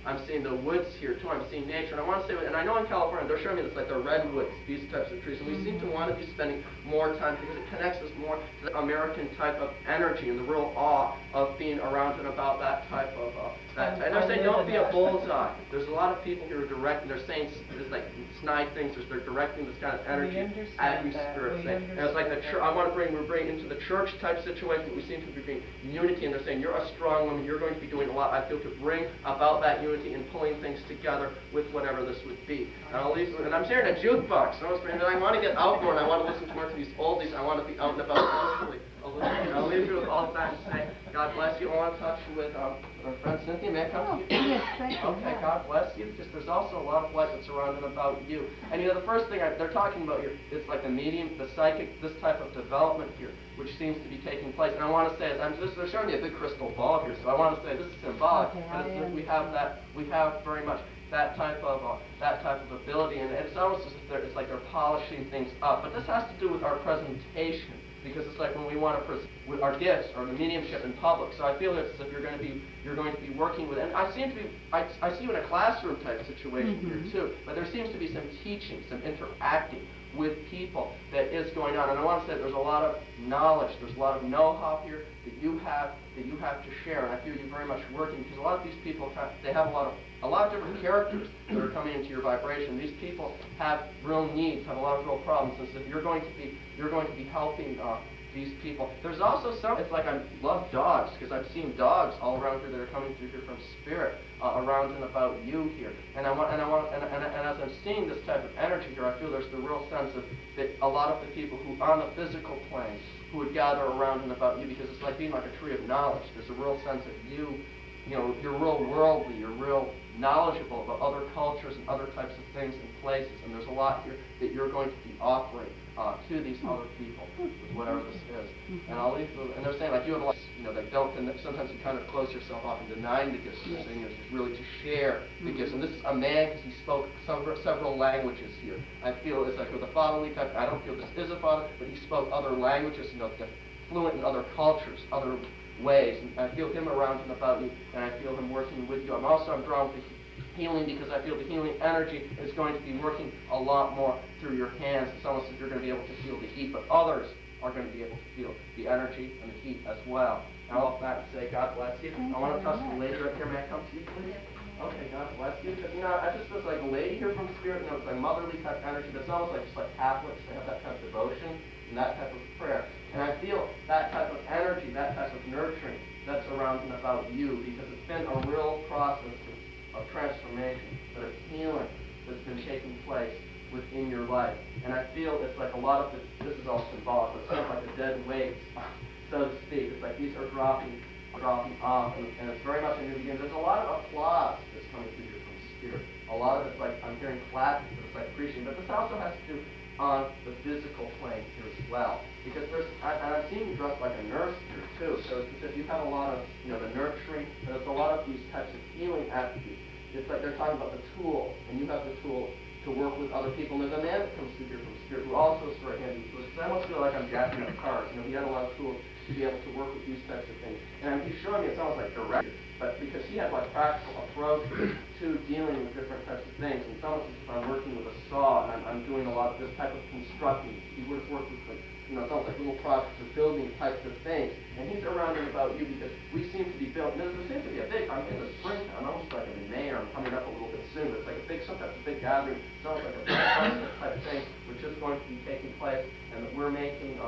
I'm seeing the woods here too. I'm seeing nature. And I want to say, and I know in California they're showing me this, like the redwoods, these types of trees. And we seem to want to be spending more time, because it connects us more to the American type of energy and the real awe of being around and about that type of and they're saying don't be a bullseye. There's a lot of people who are directing. They're saying it's like snide things. They're directing this kind of energy at you, Spirit. And it's like the church. We're bringing into the church type situation. We seem to be bringing unity, and they're saying you're a strong woman. You're going to be doing a lot, I feel, to bring about that unity and pulling things together with whatever this would be. And I'm hearing a jukebox. And I want to get outdoor, and I want to listen more to these oldies. I want to be out and about socially. I'll leave you with all that and say, God bless you. I want to touch you with our friend Cynthia. May I come to you? Yes, thank you. Okay, God bless you. Just there's also a lot of light that's around and about you. And the first thing they're talking about here, it's like the medium, the psychic, this type of development here, which seems to be taking place. And I want to say, they're showing you a big crystal ball here, so I want to say this is symbolic. But we have very much that type of ability, and it's almost as if it's like they're polishing things up. But this has to do with our presentation, because it's like when we want to present with our gifts or the mediumship in public. So I feel it's as if you're going to be working with, and I see you in a classroom type situation here too. But there seems to be some teaching, some interacting with people that is going on. And I want to say there's a lot of knowledge, there's a lot of know-how here that you have to share. And I feel you very much working, because a lot of these people they have a lot of different characters that are coming into your vibration. These people have real needs, have a lot of real problems, and so you're going to be helping these people. There's also some, it's like I love dogs, because I've seen dogs all around here that are coming through here from Spirit around and about you here. And as I'm seeing this type of energy here, I feel there's the real sense of that a lot of the people who on the physical plane who would gather around and about you, because it's like being like a tree of knowledge. There's a real sense that you're real worldly, you're real knowledgeable about other cultures and other types of things and places, and there's a lot here that you're going to be offering to these other people with whatever this is. And I'll leave you, and they're saying like you have a lot, that don't, and sometimes you kind of close yourself off and denying the gifts. They're saying it's really to share the gifts. And this is a man, because he spoke several languages here. I feel it's like with a fatherly type. I don't feel this is a father, but he spoke other languages, fluent in other cultures, other ways. And I feel him around and about you, and I feel him working with you. I'm drawn to healing because I feel the healing energy is going to be working a lot more through your hands. It's almost as if you're going to be able to feel the heat, but others are going to be able to feel the energy and the heat as well. And I'll back and say, God bless you. I want to touch the lady right here. May I come to you, please? Okay, God bless you. Because, I just feel like a lady here from Spirit, it's like motherly type energy, but it's almost like just like Catholics. They have that kind of devotion and that type of prayer. And I feel that type of energy, that type of nurturing that's around and about you, because it's been a real process of transformation, of healing that's been taking place within your life. And I feel it's like a lot of this is all symbolic, but it's kind of like a dead weight, so to speak. It's like these are dropping off, and it's very much a new beginning. There's a lot of applause that's coming through here from Spirit. A lot of it's like, I'm hearing clapping, but it's like preaching. But this also has to do on the physical plane here as well. Because I'm seeing you dressed like a nurse here too. So it's as if you have a lot of, the nurturing, and there's a lot of these types of healing attributes. It's like they're talking about the tool, and you have the tool to work with other people. And there's a man that comes through here from Spirit who also is very handy to us. Because I almost feel like I'm jacking up cars. He had a lot of tools to be able to work with these types of things. And he's showing me it's almost like direct, but because he has like practical approach to dealing with different types of things. And it's almost as if I'm working with a saw, and I'm doing a lot of this type of constructing. He would have worked with like, it's almost like little projects or building types of things. And he's around and about you because we seem to be built. There seems to be a big, I'm in the springtime, almost like in May, or I'm coming up a little bit soon, but it's like a big, sometimes a big gathering. It's almost like a big type of thing, which is going to be taking place, and that we're making the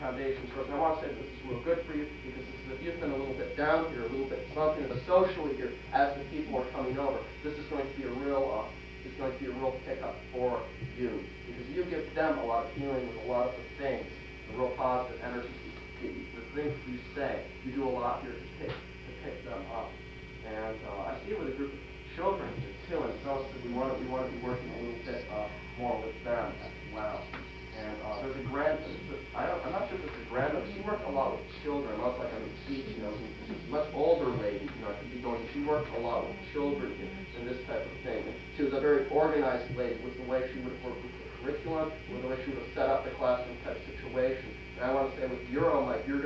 foundations for it. And I want to say that this is real good for you, because this is if you've been a little bit down here, a little bit something, but socially here, as the people are coming over, this is going to be a real pickup for you, because you give them a lot of healing with a lot of the things, the real positive energy, the things you say. You do a lot here to pick them up. And I see it with a group of children here too, and so we want to be working a little bit more with them as well. And there's a I'm not sure if it's a grandmother. She worked a lot with children. Almost like I'm teaching, she's a much older lady. I could be going. She worked a lot with children and this type of thing. And she was a very organized lady with the way she would work with the curriculum, with the way she would have set up the classroom type situation. And I want to say with your own life, you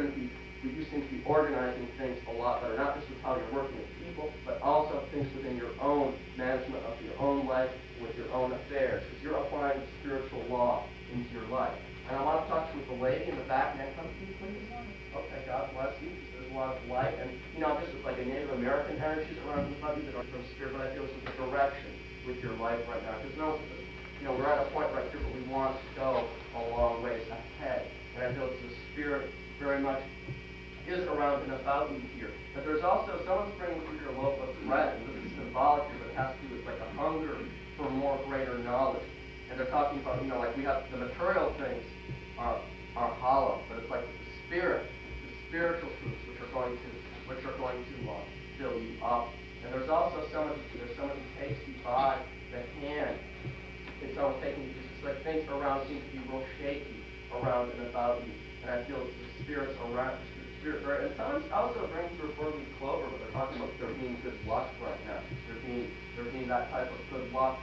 seem to be organizing things a lot better, not just with how you're working with people, but also things within your own management of your own life, with your own affairs, because you're applying the spiritual law into your life. And I want to talk to the lady in the back. May I come to you, please? Okay, God bless you. There's a lot of light, and this is like a Native American energy around the body that are from Spirit, but I feel this is a direction with your life right now. Because we're at a point right here where we want to go a long ways ahead, and I feel the Spirit very much is around and about you here. But there's also someone's bringing through your loaf of bread, and this is symbolic here, but it has to do with like a hunger for more greater knowledge. And they're talking about, like we have the material things are hollow, but it's like the spirit, the spiritual truths which are going to fill you up. And there's also someone who takes you by the hand. It's almost taking you just like things around seem to be real shaky around and about you. And I feel the spirits around. And someone's also bringing through four-leaf clover, but they're talking about there being good luck right now. There being that type of good luck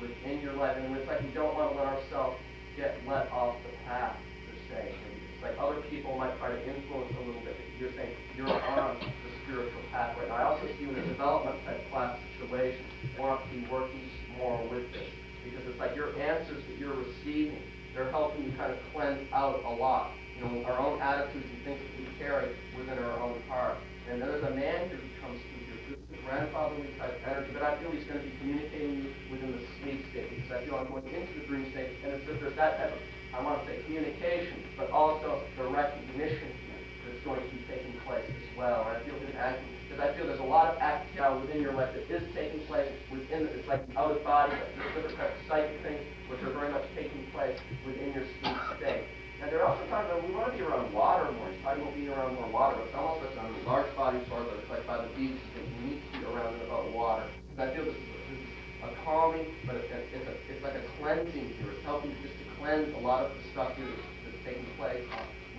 within your life. And it's like we don't want to let ourselves get let off the path, per se. It's like other people might try to influence a little bit, but you're saying you're on the spiritual path right now. I also see you in a development type class situation. You want to be working more with this, because it's like your answers that you're receiving, they're helping you kind of cleanse out a lot. Our own attitudes and things that we carry within our own heart. And then there's a man here who comes through here. This is a grandfatherly type energy, but I feel he's going to be communicating within the sleep state, because I feel I'm going into the dream state, and it's just there's that type of, I want to say, communication, but also the recognition here that's going to be taking place as well. And I feel him acting, because I feel there's a lot of activity within your life that is taking place within it's like out of body, but there's different types of psychic things which are very much taking place within your sleep state. And they're also talking about we want to be around water more. He's talking about being around more water. It's almost like on large bodies or like by the beach, that you need to be around and about water. And I feel this is a calming, but it's like a cleansing here. It's helping just to cleanse a lot of the stuff here that's taking place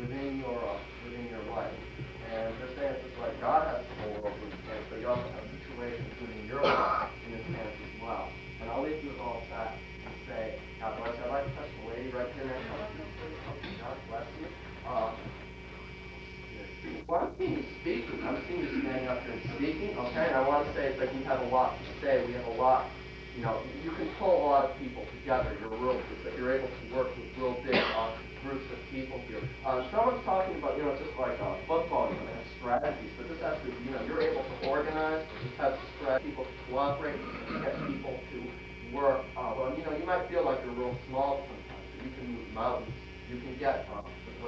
within your life. And they're saying it's like God has control over his hands, but you also have situations within your life in his hands as well. And I'll leave you with all of that and say, God bless you. I'd like to touch the lady right here now. God bless you. seeing you speaking. I'm seeing you standing up here and speaking, okay? And I want to say it's like you have a lot to say. We have a lot, you know, you can pull a lot of people together. You're able to work with real big groups of people here. Someone's talking about, you know, just like football, you know, they have strategies, but this has to, you know, you're able to organize, this has to spread people to cooperate, to get people to work. Well, you know, you might feel like you're real small sometimes, but you can move mountains. You can get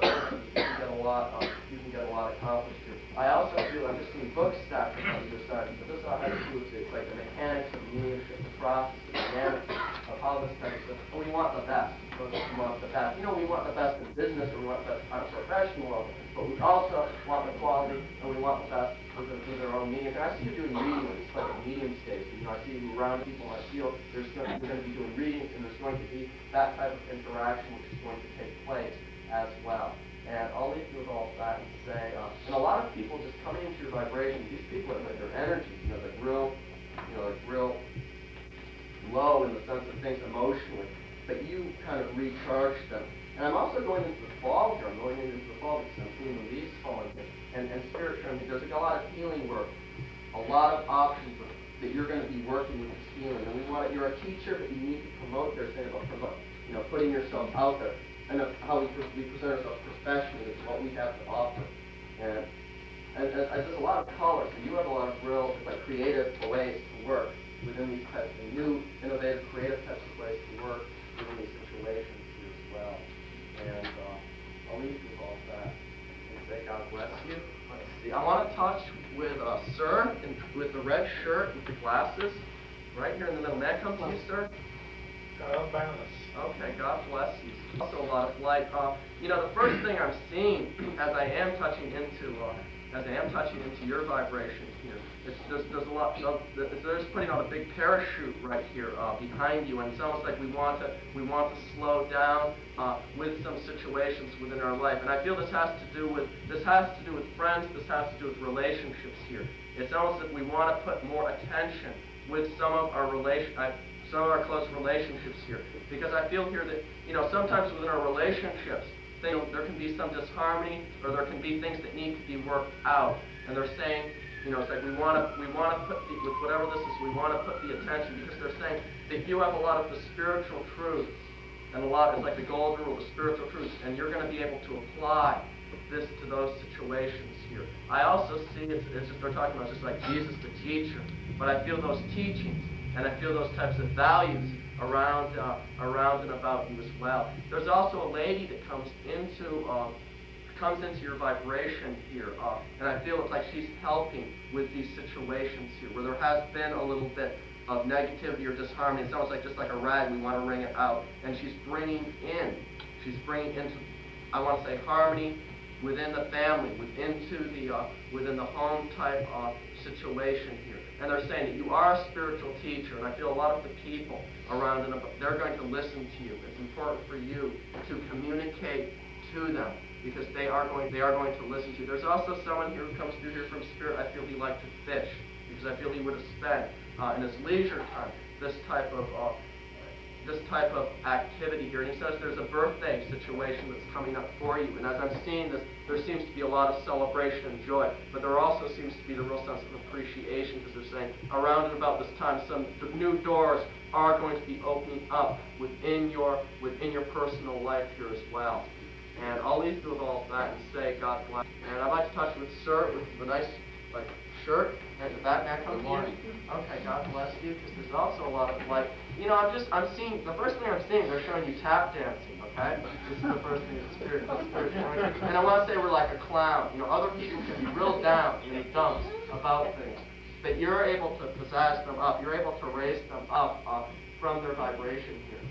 you can get a lot accomplished here. I also feel I'm just seeing books stacked on either side, but this all has to do with like the mechanics of mediumship, the process, the dynamics of how this type of stuff. And we want the best. We want the best. You know, we want the best in business, or we want the best on a professional level, but we also want the quality, and we want the best with their own medium. And I see you doing readings. It's like a medium stage. You know, I see you around people. I feel you're going to be doing readings, and there's going to be that type of interaction which is going to take place as well. And I'll leave you with all that and say, and a lot of people just coming into your vibration, these people are like their energy, you know, like real low in the sense of things emotionally, but you kind of recharge them. And I'm also going into the fall here. I'm going into the fall because I'm seeing the leaves falling here. And spiritual, I mean, there's like a lot of healing work, a lot of options that you're going to be working with this healing. And we want it. You're a teacher, but you need to promote. They're saying about promote, you know, putting yourself out there. And how we present ourselves professionally is what we have to offer. And there's a lot of color, so you have a lot of real like creative ways to work within these types of new, innovative, creative types of ways to work within these situations here as well. And I'll leave you with all that. And say God bless you. Let's see. I want to touch with Sir with the red shirt with the glasses, right here in the middle. May I come to you, sir? God balance. Okay, God bless you. Also a lot of light. You know, the first thing I'm seeing as I am touching into your vibration here, there's a lot. There's putting on a big parachute right here behind you, and it's almost like we want to slow down with some situations within our life. And I feel this has to do with friends. This has to do with relationships here. It's almost like we want to put more attention with some of our close relationships here, because I feel here that, you know, sometimes within our relationships, there can be some disharmony, or there can be things that need to be worked out. And they're saying, you know, it's like we want to put with whatever this is, we want to put the attention, because they're saying that you have a lot of the spiritual truths, and it's like the golden rule, the spiritual truths, and you're going to be able to apply this to those situations here. I also see it's just they're talking about just like Jesus the teacher, but I feel those teachings. And I feel those types of values around and about you as well. There's also a lady that comes into your vibration here, and I feel it's like she's helping with these situations here, where there has been a little bit of negativity or disharmony. It's almost like just like a rag, we want to wring it out, and she's bringing into, I want to say, harmony within the family, within the home type of situation here. And they're saying that you are a spiritual teacher, and I feel a lot of the people around and about, they're going to listen to you. It's important for you to communicate to them, because they are going to listen to you. There's also someone here who comes through here from Spirit. I feel he liked to fish, because I feel he would have spent in his leisure time this type of activity here. And he says there's a birthday situation that's coming up for you. And as I'm seeing this, there seems to be a lot of celebration and joy. But there also seems to be the real sense of appreciation, because they're saying around and about this time, some new doors are going to be opening up within your personal life here as well. And I'll leave you with all of that and say God bless. And I'd like to touch with Sir with a nice shirt. And that comes to you. Okay, God bless you. Because there's also a lot of you know, I'm seeing, the first thing I'm seeing, they're showing you tap dancing, okay? This is the first thing the Spirit showing. And I want to say we're like a clown. You know, other people can be real down in the dumps about things, but you're able to possess them up. You're able to raise them up from their vibration here.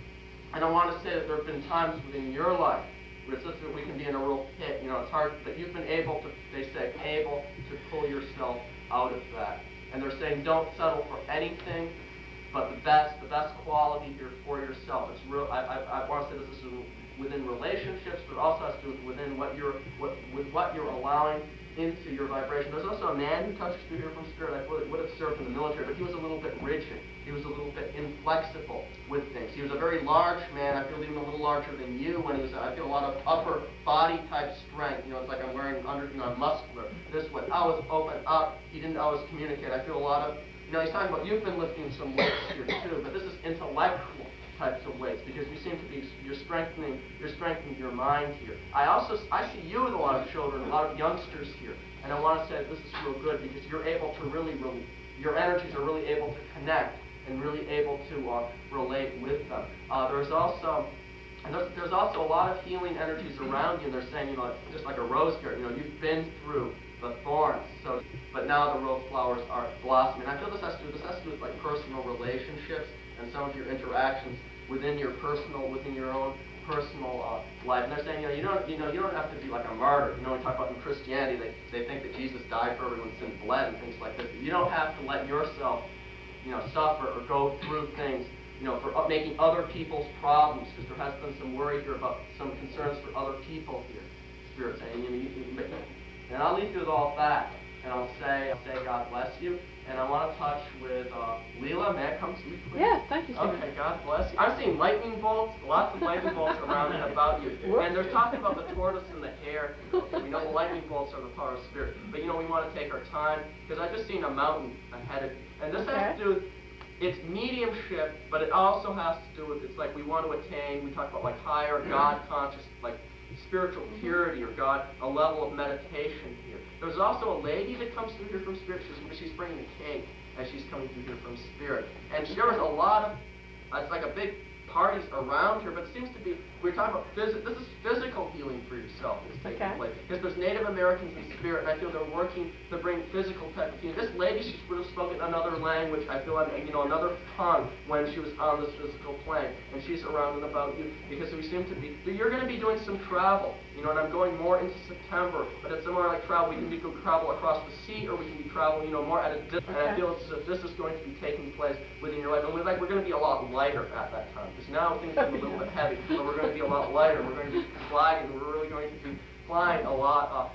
And I want to say that there have been times within your life where it's just that we can be in a real pit. You know, it's hard, but you've been able to, they say, able to pull yourself out of that. And they're saying don't settle for anything but the best quality here for yourself. It's real. I want to say this is within relationships, but also has to do with within what you're allowing into your vibration. There's also a man who touches through here from spirit. I would have served in the military, but he was a little bit rigid. He was a little bit inflexible with things. He was a very large man. I feel even a little larger than you when he was. I feel a lot of upper body type strength. You know, it's like I'm wearing I'm muscular. This way, I was open up. He didn't always communicate. I feel a lot of. You know, he's talking about you've been lifting some weights here too, but this is intellectual types of weights because you seem to be you're strengthening your mind here. I see you with a lot of children, a lot of youngsters here, and I want to say this is real good because you're able to really your energies are really able to connect and really able to relate with them. There's also a lot of healing energies around you, and they're saying, you know, just like a rose garden, you know, you've been through the thorns, but now the rose flowers are blossoming. I feel this has to do with like personal relationships and some of your interactions within your own personal life. And they're saying, you don't have to be like a martyr. You know, we talk about in Christianity, they think that Jesus died for everyone's sin, bled, and things like this. But you don't have to let yourself, you know, suffer or go through things, you know, for making other people's problems, because there has been some worry here about some concerns for other people here. Spirit saying, and I'll leave you with all that, and I'll say God bless you. And I want to touch with Leela. May I come to you, please? Yes, thank you, Stephen. Okay, God bless you. I'm seeing lightning bolts, lots of lightning bolts around and about you. And they're talking about the tortoise and the hare. Okay, we know the lightning bolts are the power of spirit. But, you know, we want to take our time, because I've just seen a mountain ahead of you. And this has to do with, it's mediumship, but it also has to do with, it's like we want to attain, we talk about like higher God conscious, like spiritual purity or God, a level of meditation here. There's also a lady that comes through here from spirit. She's bringing a cake as she's coming through here from spirit. And there was a lot of, it's like a big parties around here, but it seems to be, we're talking about, this is physical healing for yourself that's taking place. Because there's Native Americans in spirit, and I feel they're working to bring physical type of healing. This lady, she would have spoken another language, I feel like, you know, another tongue when she was on this physical plane. And she's around and about you, because we seem to be, you're going to be doing some travel, you know, and I'm going more into September, but it's somewhere like travel, we can go travel across the sea, or we can be traveling, you know, more at a distance. And I feel as if this is going to be taking place within your life. And we're going to be a lot lighter at that time. Because now things are a little bit heavy, but we're going to be a lot lighter. We're going to be gliding. We're really going to be flying a lot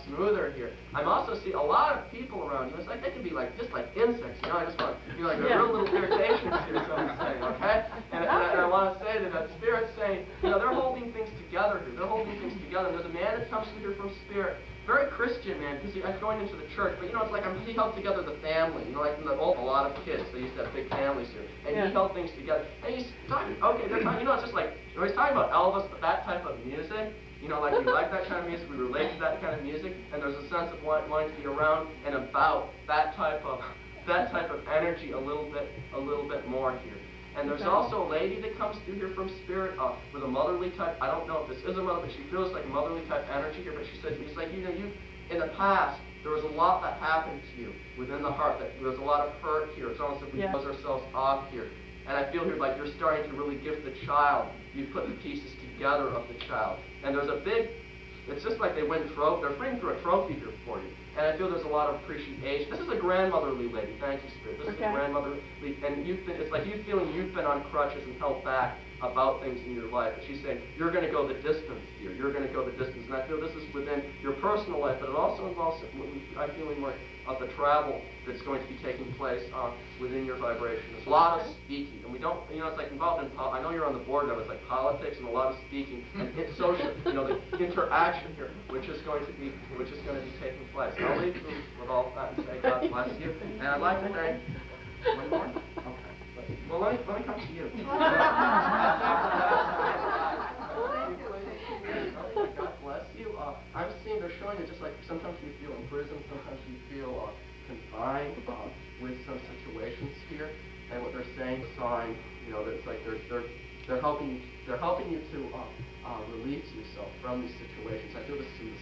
smoother here. I'm also seeing a lot of people around you. It's like they can be like just like insects. You know, I just want to feel like a real little irritation here. So I'm saying, okay? And I want to say that Spirit's saying, you know, they're holding things together here. They're holding things together. And there's a man that comes through here from Spirit. Very Christian man, because I'm going into the church, but you know, it's like he held together the family. You know, like a lot of kids, they used to have big families here, and he held things together. And he's talking, they're talking, you know, it's just like, you know, he's talking about Elvis, but that type of music. You know, like we like that kind of music, we relate to that kind of music, and there's a sense of wanting to be around and about that type of energy a little bit more here. And there's also a lady that comes through here from Spirit with a motherly type. I don't know if this is a mother, but she feels like motherly type energy here. But she said, it's like, you know, in the past, there was a lot that happened to you within the heart. That there was a lot of hurt here. It's almost like we close ourselves off here. And I feel here like you're starting to really give the child. You put the pieces together of the child. And there's a big, it's just like they win trophy. They're bringing through a trophy here for you. And I feel there's a lot of appreciation. This is a grandmotherly lady. Thank you, Spirit. This is a grandmotherly, and it's like you feeling you've been on crutches and held back about things in your life. And she's saying, you're going to go the distance here. You're going to go the distance. And I feel this is within your personal life, but it also involves, I'm feeling more of the travel that's going to be taking place within your vibration. There's a lot of speaking. And we don't, you know, it's like involved in, I know you're on the board now, it's like politics and a lot of speaking and social, you know, the interaction here, which is going to be taking place. And I'll leave you with all that and say God bless you. And I'd like to thank, one more? Okay. Well, let me come to you. God bless you. I'm seeing they're showing you just like sometimes you feel imprisoned, sometimes you feel confined with some situations here, and what they're saying, sign, you know, that it's like they're helping you to release yourself from these situations. I feel this is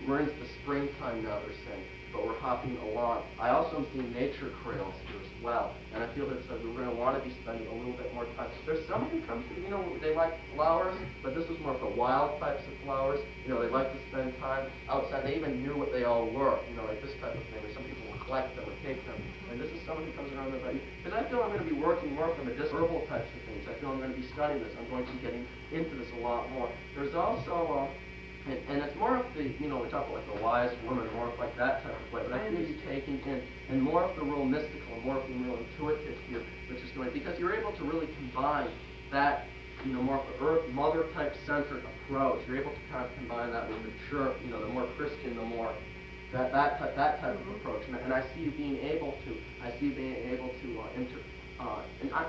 we're into the springtime now. They're saying. But we're hopping along. I also am seeing nature trails here as well. And I feel that we're going to want to be spending a little bit more time. There's some who come through, you know, they like flowers, but this is more of the wild types of flowers. You know, they like to spend time outside. They even knew what they all were, you know, like this type of thing. Where some people will collect them or take them. And this is someone who comes around about you. Because I feel I'm going to be working more from a herbal types of things. I feel I'm going to be studying this. I'm going to be getting into this a lot more. There's also And it's more of the, we talk about like the wise woman, more of like that type of way, but I feel you taking in, and more of the real mystical, more of the real intuitive here, which is going, because you're able to really combine that, more of the Earth Mother type centered approach. You're able to kind of combine that with the church, the more Christian, the more that type of approach. And I see you being able to,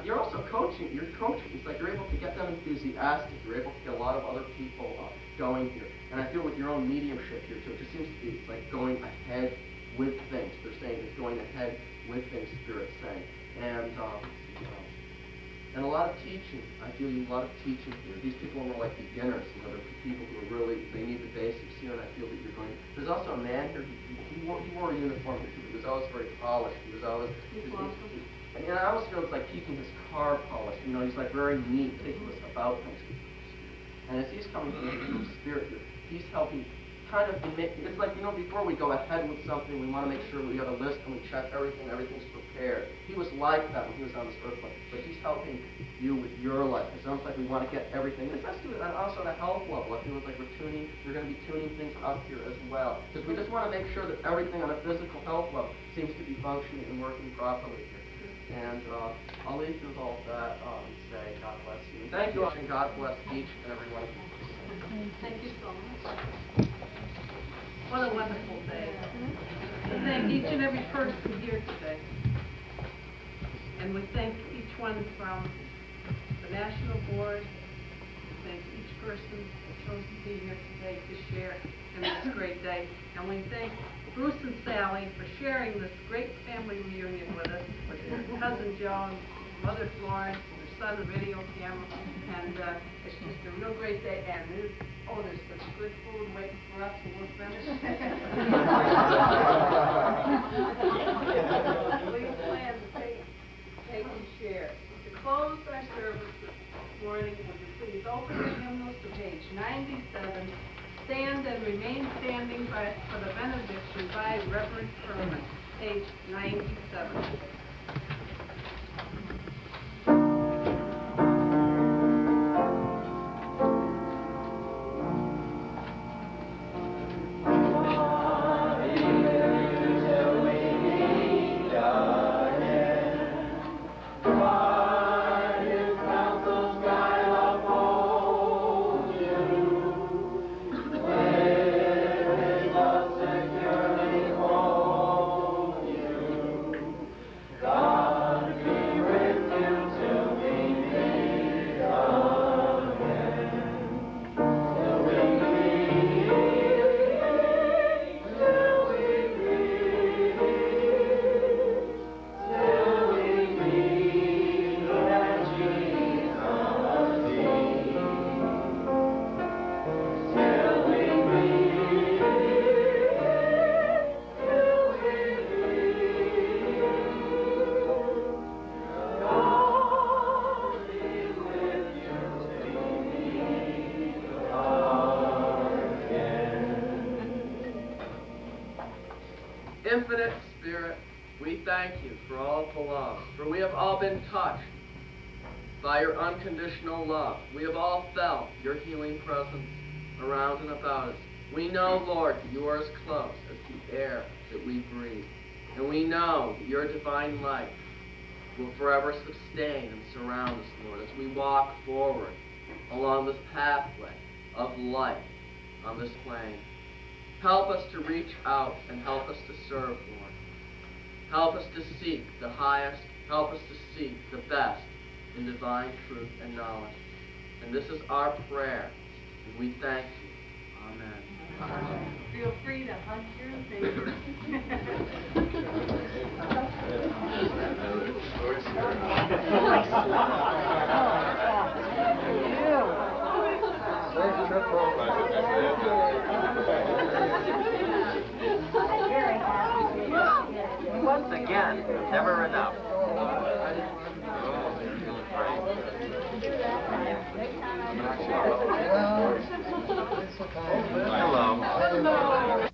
you're also coaching. You're coaching. It's like you're able to get them enthusiastic. You're able to get a lot of other people going here. And I feel with your own mediumship here too, it just seems to be like going ahead with things. They're saying it's going ahead with things. Spirit's saying, and a lot of teaching. I feel you a lot of teaching here. These people are more like beginners. They're people who are really, they need the basics here, and I feel that you're going. There's also a man here. He wore a uniform here too. He was always very polished. He was always. And I always feel it's like keeping his car polished. He's like very neat, meticulous about things. And as he's coming from Spirit here, he's helping kind of make, it's like, before we go ahead with something, we want to make sure we have a list and we check everything, everything's prepared. He was like that when he was on this earth plane, but he's helping you with your life. It's almost like we want to get everything. This has to do with, and also on a health level. I feel it's like you're going to be tuning things up here as well. Because we just want to make sure that everything on a physical health level seems to be functioning and working properly here. And I'll leave you with all of that and say God bless you. And thank you, and God bless each and every one of you. Thank you so much. What a wonderful day. We thank each and every person here today. And we thank each one from the National Board. We thank each person who chose to be here today to share in this great day. And we thank Bruce and Sally for sharing this great family reunion with us, with their cousin Joan, mother Florence, their son, the video camera, and it's just a real great day. And there's such good food waiting for us when we're finished. Please plan to take and share. To close our service this morning, would you please open the hymnals to page 97. Stand and remain standing for the benediction by Reverend Hermann, page 97. Infinite Spirit, we thank you for all the love, for we have all been touched by your unconditional love. We have all felt your healing presence around and about us. We know, Lord, that you are as close as the air that we breathe. And we know that your divine light will forever sustain and surround us, Lord, as we walk forward along this pathway of life on this plane. Help us to reach out and help us to serve, Lord. Help us to seek the highest. Help us to seek the best in divine truth and knowledge. And this is our prayer, and we thank you. Amen. Feel free to hug your neighbor. Once again, never enough. Hello.